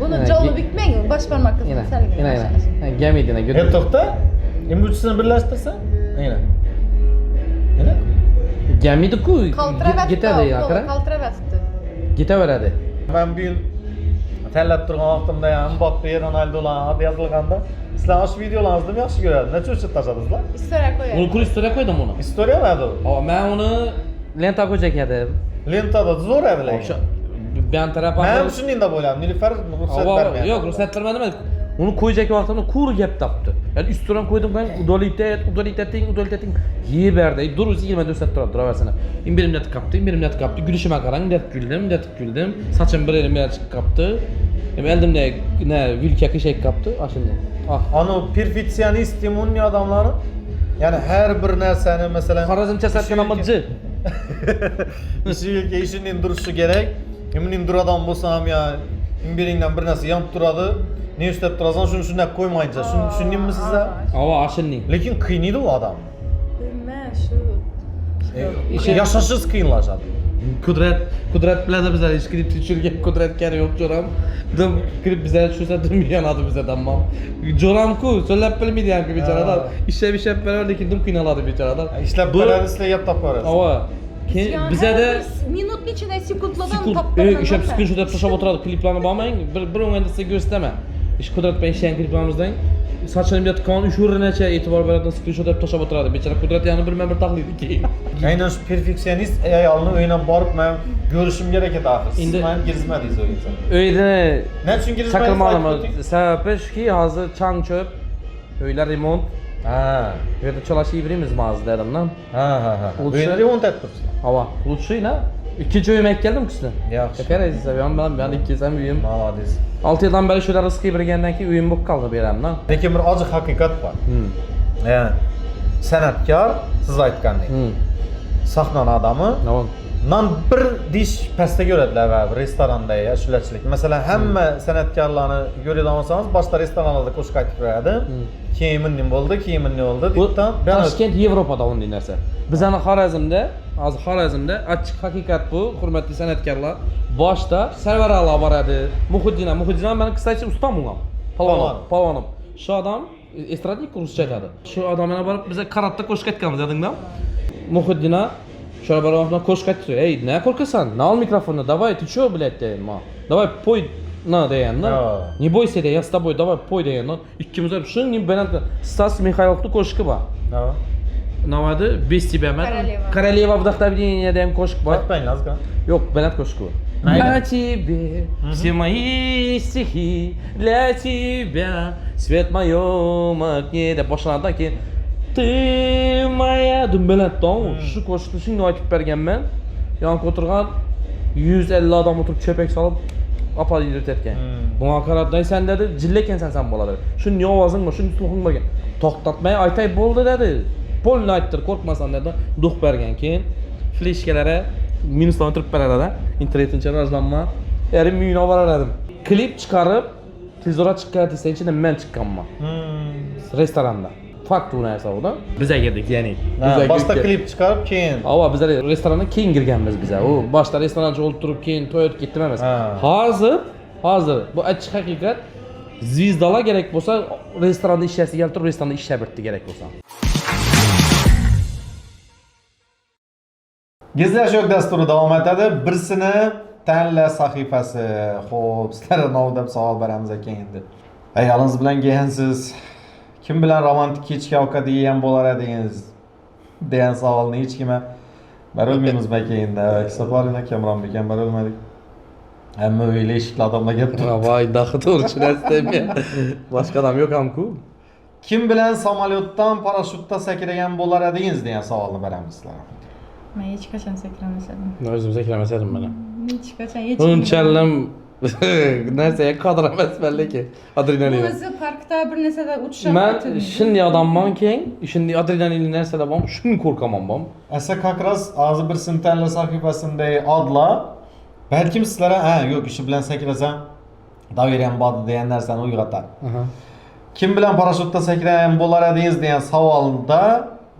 Bunu Yine jolu gi- bükmeyin baş parmak kısmı Ina, sergin. ina. Gamidina Hep to'xta. Imbuchisini birlashtirsa, aynan. Aynan. Gamidiku Kaltıravetti ketadi ya, o, qarang. kaltıravetti. Ketaveradi. Men bu yil tanlab turgan vaqtimda ham Mbappe, Ronaldolar ad yozilganda sizlar shu videolaringizni yaxshi ko'radi. Necha o'chirib tashladingizlar? İstere koyar. Uni kulistoriya qo'ydim uni. Istoriyamadi u. Hop, men uni lenta qo'yjak edim. Lentada zo'r edi O'sha lekin. ben tarafı. Men ham shunday deb o'yladim. Nilufar ruxsat bermayapti. Yok, ruhsat bermadi. Uni qo'yjak vaqtimda kuru gap topdi. Yani üstüne koydum ben udoliteting yey berdi. Dur o'zi 24 soat turadi, turaversana. Birimni kaptı. Gülüşüme qarang, deb güldüm. Saçım bir elim chiqib qapti. Eldimda ne vilka kishak kaptı, ashunday. Ah. Ani perfeksionist immunni odamlari ya'ni har bir narsani masalan Xorazmcha satgan amajji. ishiga ishining durishi kerak. Kimning duradan bo'lsa ham ya imberingdan bir narsa yonib turadi. Ne ishlab turasan shuni shunday qo'ymaydi. Tushundingmi sizlar? Ava ashunday. Lekin qiynaydi u odam. Bilmem şu. Yashashingiz qiyinlashadi. Kudret bilan da bizlar skript tushirgan kudratga yo'q jo'ram. Dim skript bizlar shu satim yanadi bizlardan ham. Jo'ram-ku, so'lab bilmaydi ham bechoralar. Ishab berar lekin dim qiynaladi bechoralar. İşlab beradi, sizlar yeb topib Ava. Bizada minut içinde sekundladan ishab screenshot olib tashlab o'tiradi, kliplarni bormang. Bir o'nganda sizga ko'rsataman. Ish Qudrat bilan ishlagan kliplarimizdan sochimga tiqon ushurinacha e'tibor beradigan screenshot olib tashlab o'tiradi. Bechora Qudrat yana bir tahlil keyin. Aynan shu perfeksionist ayolni o'ynab borib men ko'rishim kerak edi axir. Siz Endi- men girizmadingiz o'yinga. Uyda Ne uchun girizmadingiz? chaqirmoqlama. Sababi shuki, hozir chang cho'p, uylar remont. Ha. Bu yerda chalashib yuramiz ma'zur dedimdan. Ha. Lutfi- O'yin remont etibsiz. Hava. Lutfina. İkinci uyuma keldim kızla. Yaxshi. Qakaraysiz, ben ikkinchi uyum. Malades. 6 yildan beri shular rizqi birgandan keyin uyim bo'lib qoldi beramdan. Lekin bir ochiq haqiqat bor. Yani san'atkor siz aytgandek. Sahna adamı Navon. nan bir dish pastda ko'radilar va restoranda ya shularchilik. Masalan, hamma san'atkorlarni ko'radigan bo'lsangiz, boshqa restoranlarda qo'shiq aytib turadi. Keyin nima bo'ldi, Bu ditdan Toshkent Yevropada unday narsa. Bizani Xorazmda, hozir Xorazmda ochiq haqiqat bu, hurmatli san'atkorlar. Boshda Sarvar A'lo boradi. Muhiddin meni qisqacha ustam bo'lgan. Palvonim. Shu odam estradnik ruscha aytadi. Shu odam yana borib biza karatda qo'shiq aytganmiz dedingmi? Muhiddin Şöyle bana bakma koş kaç diyor. Ey ne korkuyorsan? Ne al mikrofonu? Давай, ты чё, блядь, deyin ma. Давай pой на deyin na. Не бойся de, я с тобой, давай pой deyin na. İkimiz de şunun gibi ben Stas Mikhailov'da koşku var. Ne vardı? Без тебя. Королева. Королева вдохновения deyin koşku var. Aytmayın azgan. Yok, Benet koşku var. Для тебе все мои стихи, для тебя свет моем окне deb boshlanadi keyin ты моя deb bilan shu qo'shiqni shunday aytib berganman. Yonib o'tirgan 150 odam o'tirib cho'pak solib apaliydi o'tayotgan. Bunga qarab sen dedi, jilla ekansan sen bo'ladi. Shunday ovozing bor, shunday to'xing bo'lgan. To'xtatmay aytay bo'ldi dedi. Polni ayttir, qo'rqmasan dedi. Duh bergan. Keyin fleshkalari minusdan o'tirib beradi. Internetincha rivojlanma. Yarim million olaradim. Klip chiqarib, tezroq chiqqan desang ichidan men chiqqanman. Restoranda. Fakt bu narsa o'da. Biz girdik, ya'ni. Boshqa klip chiqarib keyin. Ava biz restoranga keyin kirganmiz biz. U boshda restoranchi o'ltirib keyin to'y o'tib ketdim emas. Hozir bu achchiq haqiqat zvizdalar kerak bo'lsa, restoranda ishlashga turib restoranda ishlab birdi kerak bo'lsa. Gizlash yo'q dasturi davom etadi. Birsini tanla sahifasi. Xo'p, sizlarga nov deb savol beramiz ekan endi. Ayolingiz bilan kelgansiz. Kim bilan romantik kechki ovqat yegan bo'lar edingiz? degan savolni hech kim berilmaymiz balki endi. Safarina Kamron ekan berilmadik. Hamma o'yla eshikli odamlar gap turibdi. Voy, daxi to'g'ri boshqa odam yo'q hamku. Kim bilan samolyotdan parashyutda sakragan bo'lar edingiz degan savolni beramiz sizlarga. Men hech qachon sakramasadim. O'zim sakramasadim mana. Hech qachon hech Unchallam narsaga qodir emasman lekin adrenalin. O'zi parkda bir narsada uchishim. Men shunday odammanki, shunday adrenalinli narsalar bor, shuni qo'rqaman bor. Asa как раз hozir bir sintanla sahifasindagi odlar balkim sizlarga yo'q ishi bilan sakrasam daveriyam bodi degan narsani uyg'otar. Kim bilan parashyutda sakragan bo'lar edingiz degan savolda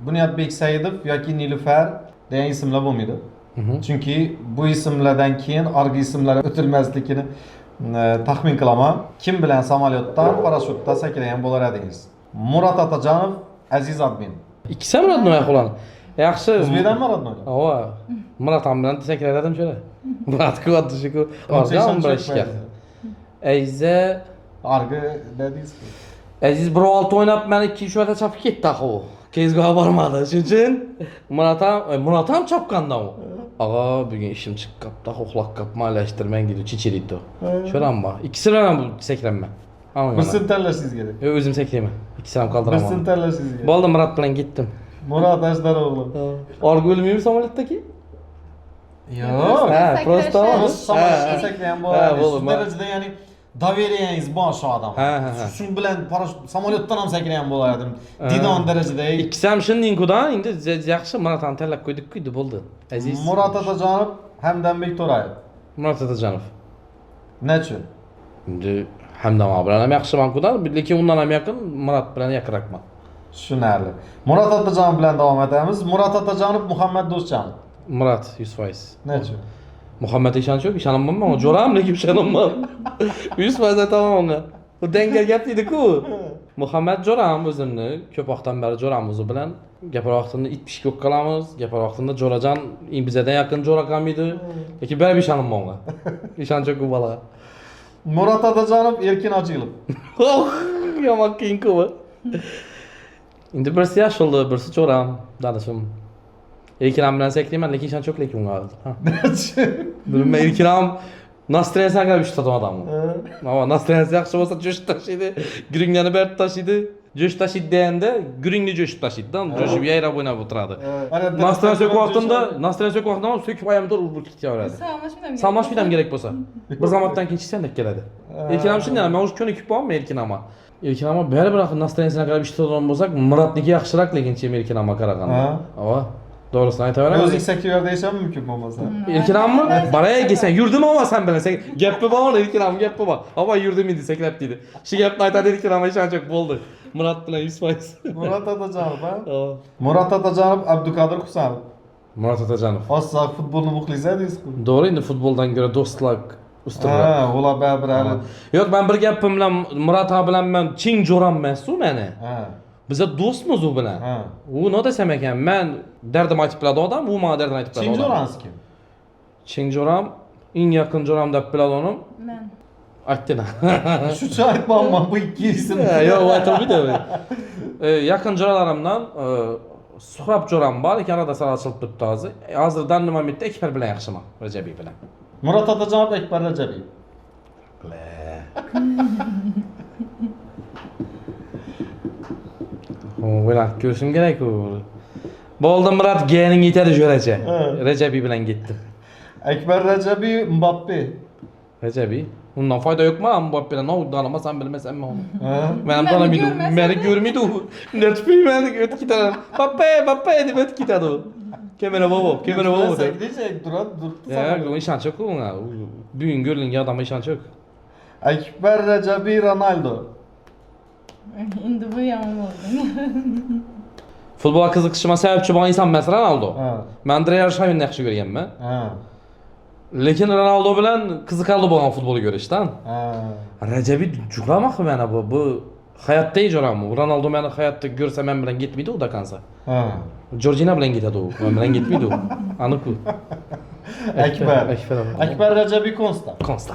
Bunyodbek Saidov yoki Nilufar degan ismlar bo'lmaydi. Chunki bu ismlardan keyin argi ismlar o'tilmasligini taxmin qilaman. Kim bilan samolyotdan parashyutda sakragan bo'lar edingiz? Murat Atajonov, Aziz Admin. Ikkisi ham родной qo'lan. Yaxshi. O'zbekdanmi родной? Ava. Murat ham bilan sakradim shura. Murat ko'rdishiku. Organ bir ishga. Ayza argi dedingiz. Aziz bir olti o'ynab meni 2-3 marta chopib ketdi axu. Kezga bormadi. Shuning uchun Murat ham chopganda u. Ağa bugün işim çıqqapda, uxlaq qapmalashtirmang deydi, chichirito. Şoram bor. İkisi bilan bu sakranman. Birisini tanlashingiz kerak. Yo, o'zim sakrayman. İkisini ham qoldiraman. Birisini tanlashingiz kerak. Bo'ldi, Murat bilan ketdim. Murat Ajdaroğlu. Orga o'lmaymi samolyotdaki? Yo'q. Prosta samolyotda sakragan bo'ladi. Shu darajada ya'ni daveriyangiz bor shu odam. Shu bilan samolyotdan ham sakragan bo'lardim. Didon darajada. İkisi ham shunday-kudan, endi yaxshi Murat ham tanlab qo'ydik-ku, bo'ldi. Aziz. Murat Atajonov, Hamdambek To'rayev. Murat Atajonov. Nechun? Endi Hamdam bilan ham yaxshiman-kudan, lekin undan ham yaqin Murat bilan yaqinroqman. Tushunarli. Murat Atajonov bilan davom etamiz. Murat Atajonov, Muhammad Do'stjonov. Murat 100%. Nechun? Muhammed ishonch yo'q, ishonaman men, jo'ram lekin ishonaman. 100% aytaman unga. U dangal gap deydi-ku. Muhammed jo'ram o'zimni, ko'p vaqtdan beri jo'ram o'zi bilan. Gapar vaqtida it pishib ko'p qilamiz. Gapar vaqtida jo'rajon bizdan yaqin jo'raqam edi. Lekin baribir ishonaman unga. Ishonch yo'q u bola. Murat Atajonov, Erkin Ochilov. Yomon qiyin-ku. Endi birsi yashildi, birsi jo'ram, dadashim. Erkinam bilan sakrayman, lekin ishonch yo'q lekin unga. Bilmayman, Erkinam nastroyensiyasi qarab ishlatadi odamni. Ama nastroyensiyasi yaxshi bo'lsa jo'shib tashlaydi, gringani berib tashlaydi. Jo'shib tashlaydi deganda, gringni jo'shib tashlaydi-da, jo'shib yayrab o'ynab o'tiradi. Nastroyensiyasi yo'q vaqtida so'kib oyamni urib ketaveradi. Salmoshmidam kerak bo'lsa. Bir zamondan keyin chiqsan deb keladi. Erkinam shunday, men o'sha ko'nikib borman Erkinamga. Erkinamga baribir nastroyensiyani qarab ishlatadigan bo'lsak, Muratniki yaxshiroq lekin Erkinamga qaraganda. Ava. Doğrusunu aytaveraman. O'zing sakrayverda ham mumkin bo'lmasa. Erkinammi? Baraya kelsan, yurdim ama sen bilan. Sen gapi bor, Erkinam gapi bor. Ava yurdim endi sakrab deydi. Shu gapni aytadi Erkinam ishonch yo'q bo'ldi. Murat bilan 100%. Murat Atajonov, ha? Murat Atajonov, Abduqodir Husanov. Murat Atajonov. Hozir futbolni muxlisa deysiz-ku. To'g'ri, endi futboldan ko'ra do'stlik ustunroq. Ular baribir hali. Yo'q, men bir gapim bilan Murat bilan men ching jo'ram emas-ku meni. Bize do'stmiz u bilan. U nima desam ekan, men dardim aytib biladi odam, u menga dardini aytib biladi. Chingjo'rangiz kim? Chingjo'ram, eng yaqin jo'ram deb biladi uni. Men. Aytdina. Shuncha aytmayman bu ikki ism. Yo'q, aytolmaydi. Yaqin jo'ralarimdan suhrab jo'ram bor, lekin arada sal ochilib turibdi hozir. Hozirdan nima momentda Ekber bilan yaxshiman, Rajabiy bilan. Murat Atacanov, Ekber Rejabiy. O'ylab ko'rishim kerak u. Bo'ldi Murat G'ning yetadi jo'racha. Rejabiy bilan ketdi. Ekber Rejabiy, Mbappe. Rejabiy. Undan foyda yo'qmi? Mbappe'dan tanımasam bilmasam onu. Men Meni tanımaydı. görmese Meni de. görmedi o. Netflix'ten ötüp gider. Mbappe deb ötüp gitadi o. Kemene baba, kemene baba. Sen diyecek, durdu Ya, o işan çok ona. Bugün görülen adamın işan çok. Ekber Rejabiy, Ronaldo. Endi bu yomon bo'ldi. Futbola qiziqishima sababchi bo'lgan inson emas Ronaldo. Ha. Men Andrea Shavini yaxshi ko'rganman. Ha. Lekin Ronaldo bilan qiziqarli bo'lgan futbolni ko'rishdan. Ha. Rejabiy juqlamoqmi mana bu? Bu hayotda ijromi? Ronaldo meni hayotda ko'rsa men bilan ketmaydi u da kansa. Ha. Georgina bilan ketadi u. Men bilan ketmaydi u. Aniq-ku. Ekber. Ekber. Ekber Rejabiy, Konsta. Konsta.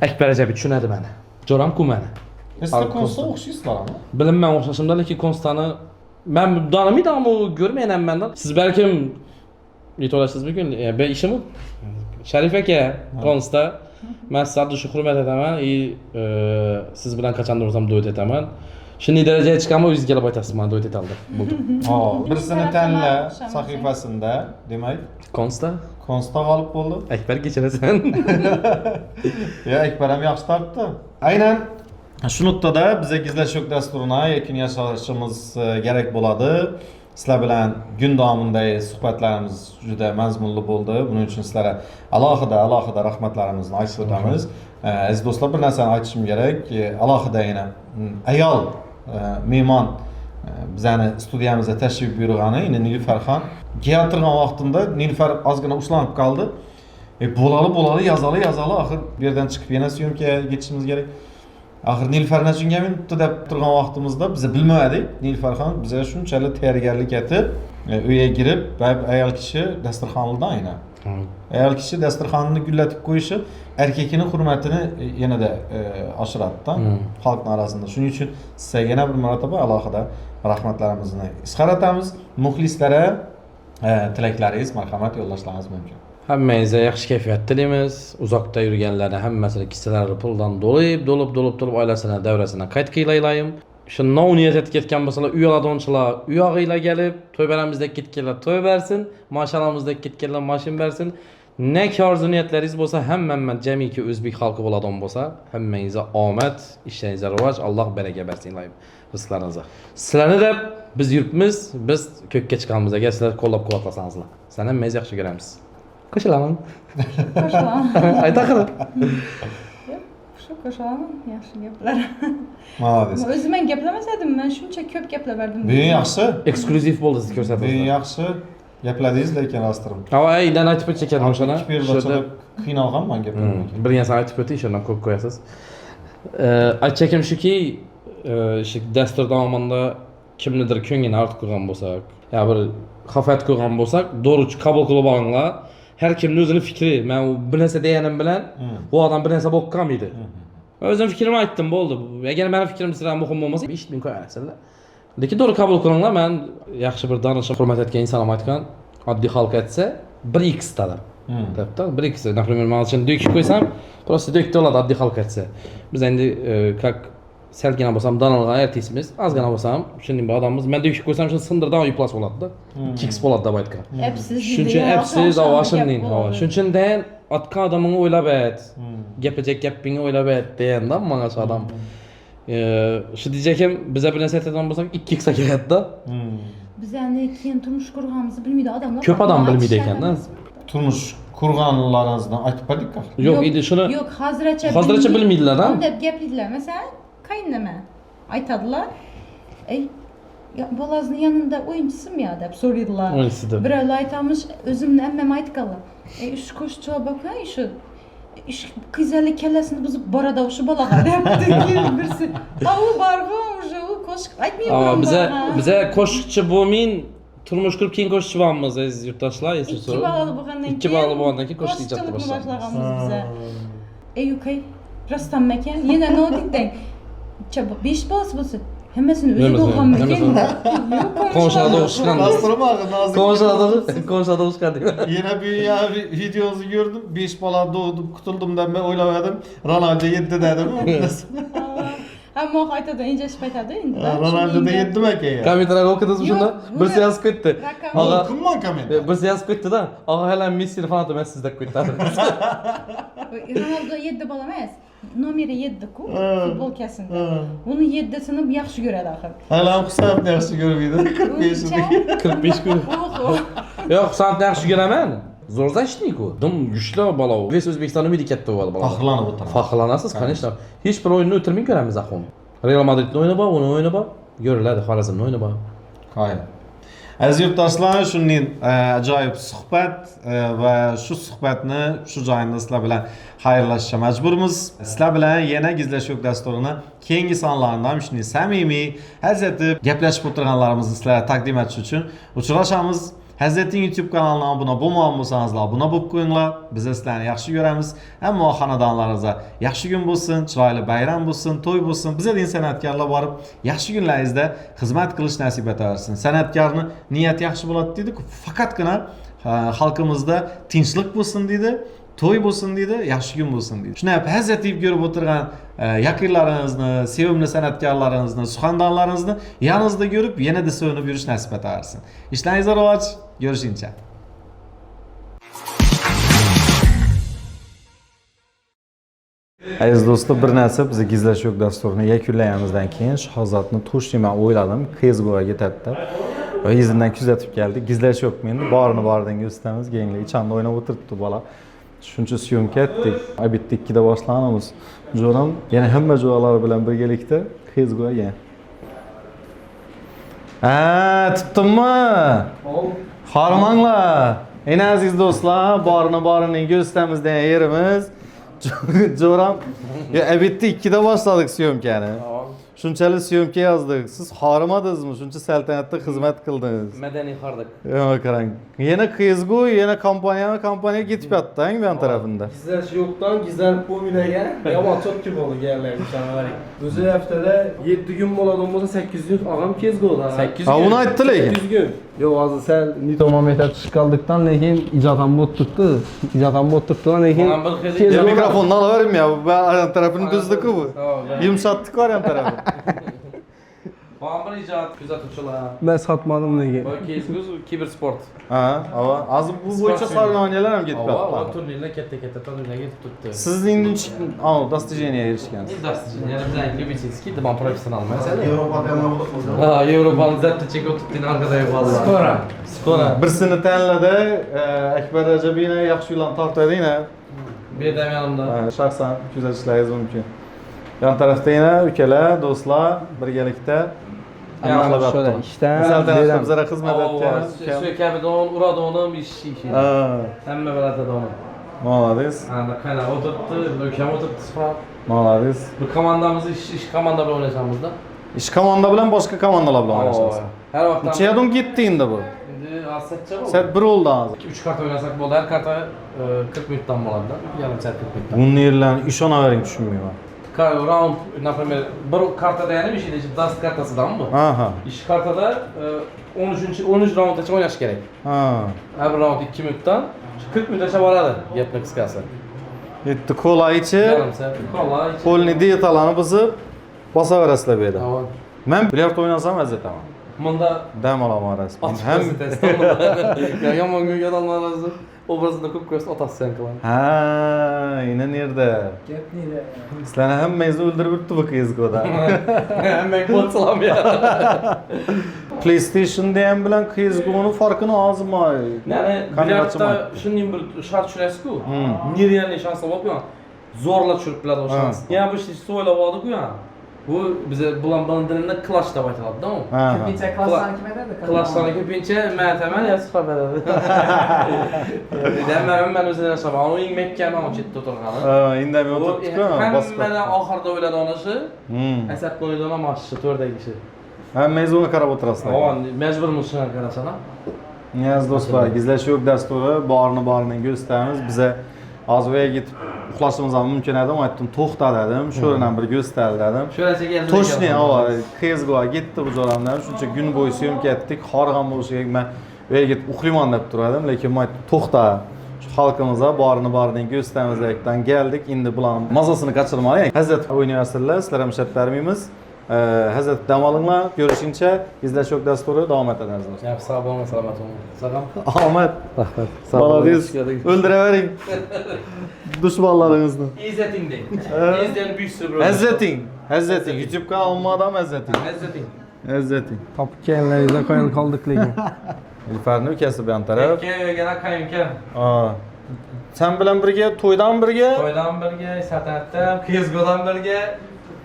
Ekber Rejabiy tushunadi meni. Jo'ram-ku meni. Sizlar Konsta o'xshaysizlar ama. Bilinmay o'xshashimda, lekin Konstani men tanımaydım ama görmeyen menden. Siz belki yetolasınız bir gün. Ben işimi Şerif aka Konsta. Ben size şu hürmet edemen. Siz bilen kaçan durursam duet edemen. Şimdi dereceye çıkan o yüz gelip aytasın bana duet et aldı. Buldum. Birisini tanla sahifasında demek. Konsta. Konsta g'olib bo'ldi. Ekber geçiresen. Ya Ekber ham yaxshi tortdi. Aynan shu nuqtada biza Gizlash yo'q dasturuna yakun yasashimiz kerak bo'ladi. Sizlar bilan kun davomidagi suhbatlarimiz juda mazmunli bo'ldi. Buning uchun sizlarga alohida rahmatlarimizni aytib o'tamiz. Aziz do'stlar, bir narsani aytishim kerak. Alohida yana ayol mehmon bizani studiyamizga tashrif buyurgani, yine Nilüferxon keltirgan vaqtida Nilüfer ozgina ushlanib qoldi. Bo'lali yazali axir bu yerdan chiqib yana syomkaga ketishimiz kerak. Axir Nilüfer nechunga minibdi deb turgan vaqtimizda biz bilmadik. Nilüferxon bizga shunchalik tayyorgarlik etib, uyga kirib, ayol kishi dasturxonlidan aynan. Ayol kishi dasturxonni gullatib qo'yishi erkakning hurmatini yanada oshiradi-da xalqning orasida. Shuning uchun sizga yana bir marotaba alohida rahmatlarimizni izhor etamiz. Muxlislarga tilaklaringiz, marhamat yo'llashlaringiz mumkin. Hammangizga yaxshi kayfiyat tilaymiz. Uzoqda yurganlarni hammasini kissalari puldan dolib oilasini davrasini qayt qiylaylayim. Shu niyat etib ketgan bo'lsalar, uy oladonchilar uyog'iylar kelib, to'y baramizdek ketganlar to'y bersin, mashallamizdak ketganlar mashin bersin. Ne arzu niyatlaringiz bo'lsa, hamma jamiki o'zbek xalqi bo'ladigan bo'lsa, hammangizga omad, ishlaringizga rivoj, Alloh baraka bersin iloyim rizqlaringizga. Sizlarni deb biz yuribmiz, biz ko'kka chiqamiz agar sizlar qo'llab-quvvatlasangizlar. Sizlarni hammangiz yaxshi ko'ramiz. Qo'shilaman. Qo'shilaman. Ayta qara. Shu qo'shilaman, yaxshi gaplar. Молодец. O'zim men gaplamasadim, men shuncha ko'p gaplar berdim. Bu yaxshi. Eksklyuziv bo'ldi siz Bu ko'rsatdingiz. yaxshi. Gapladingiz lekin rostrim. Aydan aytib o'tgan o'shani. Qiynalganman gaplarga. Bir narsani aytib o'ting, shundan ko'p qo'yasiz. Aytganim shuki, shu dastur davomida kimnidir ko'nglini ortiq qilgan bo'lsak, ya bir xafat qilgan bo'lsak, to'g'ri qabul qilib olinglar. Har kimning o'zining fikri. Men bu narsa deganim bilan bu odam bir narsa bo'lib qolmaydi. O'zim fikrimni aytdim, bo'ldi. Agar meni fikrim sizlarga muhim bo'lmasa, eshitmay qo'yasizlar. Lekin to'g'ri qabul qilinglar. Men yaxshi bir danishib hurmat etgan insonim aytgan, oddiy xalq aytsa 1x talab. Debdi. 1x. Например, men uchun dökib qo'ysam, просто dökib oladi oddiy xalq aytsa. Biz endi как salgina bo'lsam danalga aytishimiz, ozgina bo'lsam, shunday bir odammiz. Men dökib qo'ysam, shuni sindirdan yuplas bo'ladi-da. 2x bo'ladi deb aytgan. Shuncha epsiz avashimning. Shuning uchun den atkan adamın o'ylab ayt. Gapajak gapingni o'ylab ayt deganda menga shu odam. Shu diyecekim, bize bir narsa aytadigan bo'lsak 2x kerakda. Biz yani keyin turmush qurganimizni bilmaydi odamlar. Ko'p odam bilmaydi ekan-da. Turmush qurganlaringizdan aytib berdik-ku. Yo'q, endi shuni Yo'q, hozircha bilmaydilar, ha? deb gaplaydilar. Masalan, qaynama aytadilar. Ya bolanızın yanında oyuncusun ya deb so'raydilar. O'yinchisidir. Birovlar aytamiz, o'zimni ammam aytganlar. Shu qo'shiqchiga bakma, shu qizalik kallasini buzib boradi o'sha bolaga debdi birisi. U barg'o уже u qo'shiq aytmayman. Bize qo'shiqchi bo'lmayin, turmush qurib keyin qo'shiqchi bo'lamiz, aziz yurtdoshlar. İki balalı bo'lgandan keyin. 2 balalı bo'lgandan keyin qo'shiq ijodga boshlaganmiz bize. Ukay, rostdan ekan, yana nodikdan. 5 bolasi bo'lsa, Hemesini Hemesini, özü doğan mı hemesini. Yok Konuşlarda uçkan. Bastırma nazik. Konuşlarda uçkan değil mi? Yine bir ya videosu gördüm. 5 bala doğdum, kutuldum ben oylamadım. Ronaldo 7 dedim. Ama o hayta da ince şüphetadı indi. Ronaldo da 7 mi ki ya? Komentarlar okudunuz mu şunda? Yok, bu Birisi yazıp ketdi. Rakam. Ağa, Kim var koment? birisi yazıp ketdi da. Ağa hemen Messi'ni falan ben sizde ketdi. Ronaldo 7 bal emas. Nomeri 7 ku futbolkasında. Bunu 7'sini yaxshi ko'radi axir. Hala Hüsam yaxshi görmeydi. 45 yıllık. 45 gün. Yok sen yaxshi ko'raman. Zo'r zashnik u. Dim güçlü bala u. Ves O'zbekistonda midi katta bo'ladi bala. Faxrlanib o'tiraman. Faxrlanasiz, конечно. Hech bir o'yinni o'tirmay ko'ramiz ahvon. Real Madridni o'yini bor, uni o'yini bor. Ko'riladi, Xorazmni o'yini bor. Hayır. Aziz yurtdoshlar, shunday ajoyib suhbat va shu suhbatni shu joyda sizlar bilan xayrlashishga majburmiz. Sizlar bilan yana Gizlashyo'q dasturini keyingi sonlarida ham shunday samimiy, hazratib gaplashib o'tirganlarimizni sizlarga taqdim etish uchun uchrashamiz. Hazratning YouTube kanalına abone bo'lmagan bo'lsangizlar, abone bo'lib qo'yinglar. Biz sizlarni yaxshi ko'ramiz. Hamma xonadonlaringizda yaxshi kun bo'lsin, chiroyli bayram bo'lsin, to'y bo'lsin. Bizga degan san'atkorlar borib, yaxshi kunlaringizda xizmat qilish nasib etaversin. San'atkorni niyati yaxshi bo'ladi deydi-ku, faqatgina xalqimizda tinchlik bo'lsin deydi. To'y bo'lsin deydi, yaxshi kun bo'lsin deydi. Shuni hazzativ ko'rib o'tirgan yaqinlaringizni, sevimli san'atkorlaringizni, suxandonlaringizni yaningizda ko'rib, yanada so'nib yurish nasib etaversin. Ishlaringiz rivoj, görüşünce. Aziz do'stlar, bir narsa biz Gizlashyo'q dasturini yakunlaganimizdan keyin Shahzodni to'shni men o'yladim, Qezgoga ketadi deb. Va izidan kuzatib keldik. Gizlashyo'q meni boridan ko'rsatamiz, keyingi ichanda o'ynab o'tiribdi bola. Shuncha syomka etdik. Bitta 2da boshlanamiz. Jo'ram yana hamma jo'ralar bilan birgalikda Qezgoga. Tutdimmi? Xormanglar. Eng aziz do'stlar, borini ko'rsatamiz degan yerimiz. Jo'ram, bitta 2da boshladik syomkani. Shunchalik syomka yozdik. Siz xorimadingizmi? Shuncha saltanatda xizmat qildingiz. Madaniy xordik. Yo'q, qarang. Yana Qezgo, yana kompaniya ketib yotdi-ang bu tarafında. Gizlashyo'qdan gizlanib bo'lmaydigan yomon cho'tki bo'ldi gellerdi shanalar. O'zi haftada 7 kun bo'ladigan bo'lsa 8 kun og'am Qezgoda. 8 Ha, uni aytdi lekin. 8 kun. Yo'q, hozir sal Nitomo mehnat chiqib qoldiqdan lekin ijod ham bo'lib turibdi. Lekin Qezgo- Mikrofonni olaverim ya. Bu tarafını düzdü-ku bu. Yumshatdik var yan tarafı. Bana bir icad kuzatuvchilar. ben satmadım lekin. Bu Qezgo kibersport. Ha, ava. Az bu bo'yicha sarmoyalar ham ketib O yotdi. turnirlar katta turnirlarga yetib turibdi. Siz endi достижениyaga erishgansiz. Достижение. Я знаю, любительский, да, professional masala. Ha, Yevropani zatta chekib o'tibdi, arkada vallahi. Skora. Birsini tanladi, Akbar Rajabiyni yaxshi yo'ldan tortadi yana. Bu yerda ham yanimda. Shaxsan kuzatishlaringiz mumkin. Yan tarafda yana ukalar, do'stlar birgalikda amalga Şöyle oshdi. işten Saltanatda bizlarga xizmat etgan. Sökabidon, uradonum, ishi. Ha, Hamma biladi donu. молодец. Ana qana o'tiribdi, Lo'kam o'tiribdi sifat. Молодец. Bu komandamiz ish komanda bilan o'ynashamiz-da. Ish komanda bilan boshqa komandalar bilan o'ynashamiz. Har vaqt. Necha yadum ketdi endi bu? Endi asatcha bo'ldi. Sen bir oldu hozir. 2-3 karta o'ynasak bo'ldi. Har karta 40 minutdan bo'ladi-da. Yarim soat 40 minutdan. Bunun yerlerini ishonavering tushunmayman. Round, например, bir kartada yani bir şeyde dust kartasıdan mı? Aha. İş kartada 13 roundgacha o'ynash kerak. Ha. Har bir round 2 minutdan 40 minutgacha boradi, gapni qisqasi. Yetti kola ichi, Yarim soat. Qo'llar ichi. qo'lni diyetalarni buzib, bosaverasizlar bu yerda. Tamam. Men bilyard o'ynasam azataman. Bunda Dam olaman rasman. ham Hem yomon ko'rgan odamlarni obrazini ko'p ko'rsatib otasizsan qiladi. ha, ina nerda? Sizlarni hammangizni o'ldirib o'tdi bu Qezgoda. Hamma botsalam ya. PlayStation'da ham bilan Qezgoning farqini ozmay. Yani bilyardda shunday bir shart tushirasiz-ku. Nerealniy shans bor-ku. Zo'rla tushirib biladi o shans. Yana bir ishni so'ylab oldi-ku ya. Bu bize bulan dilinde clash deb aytiladi-da u. Ko'pincha klasslarni kim aytadi? Klasslarni ko'pincha men aytaman, ya suhbat beradi. Men o'zim hisobaman. Uni yengmakkan mana chetda o'tirgani. Ha, indamay o'tiribdi-ku, bosib. Hammadan oxirida o'yladi onasi. Asad o'yladi mashqchi to'rdagi kishi. Hammangiz uni qarab o'tirasizlar. Majburmiz shuna qarasana. Niyoz do'stlar, Gizlashyo'q dasturi borini ko'rsatamiz. Biza Az ve git uxlaşımız zaman mümkün edim. Aytdım to'xta dedim. Şöyle bir göster dedim. Şöyle geldi. Toshni ava qizg'a gitti bu joramdan. Shuncha gün bo'yi syomka etdik. Qarg'am bo'lsa men ve git uxlayman deb turadim, lekin men to'xta. Şu xalqimizga barini göstermizlikdan geldik. Endi bularni mazasini kaçırmayın. Hazret o'ynayasizlar, sizlar ham shart bermaymiz. Hazret dam olinglar, görüşünce izlash yok dasturi davom etadilar. Ya sağ olun, selamat olun. Sağam. Ahmet, Rahmet. Maladiz. Öldürevering düşmanlarınızı. İzzetin de. İzleyen büyük sürü. Hazretin. YouTube kanalıma adam Hazretin. Hazretin. Topib kelinglaringizdan qoyil qoldik lekin. İlfarni ukasi bilan taraf. Gene kayınkem. Sen bilan birga, to'ydan birga. Toydan birge, satatdan, kızgodan birge.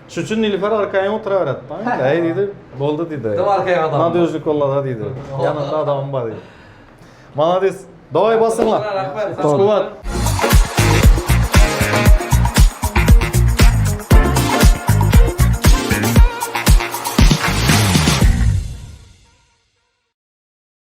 Shu uchun Nilufar orqaga o'tiraveradi. Hey dedi, bo'ldi dedi. Dim arkaya adam. Nadejda qo'llada dedi. Yanında adamım var dedi. Malades. Davay basınlar. Rahmet. Kuch quvvat.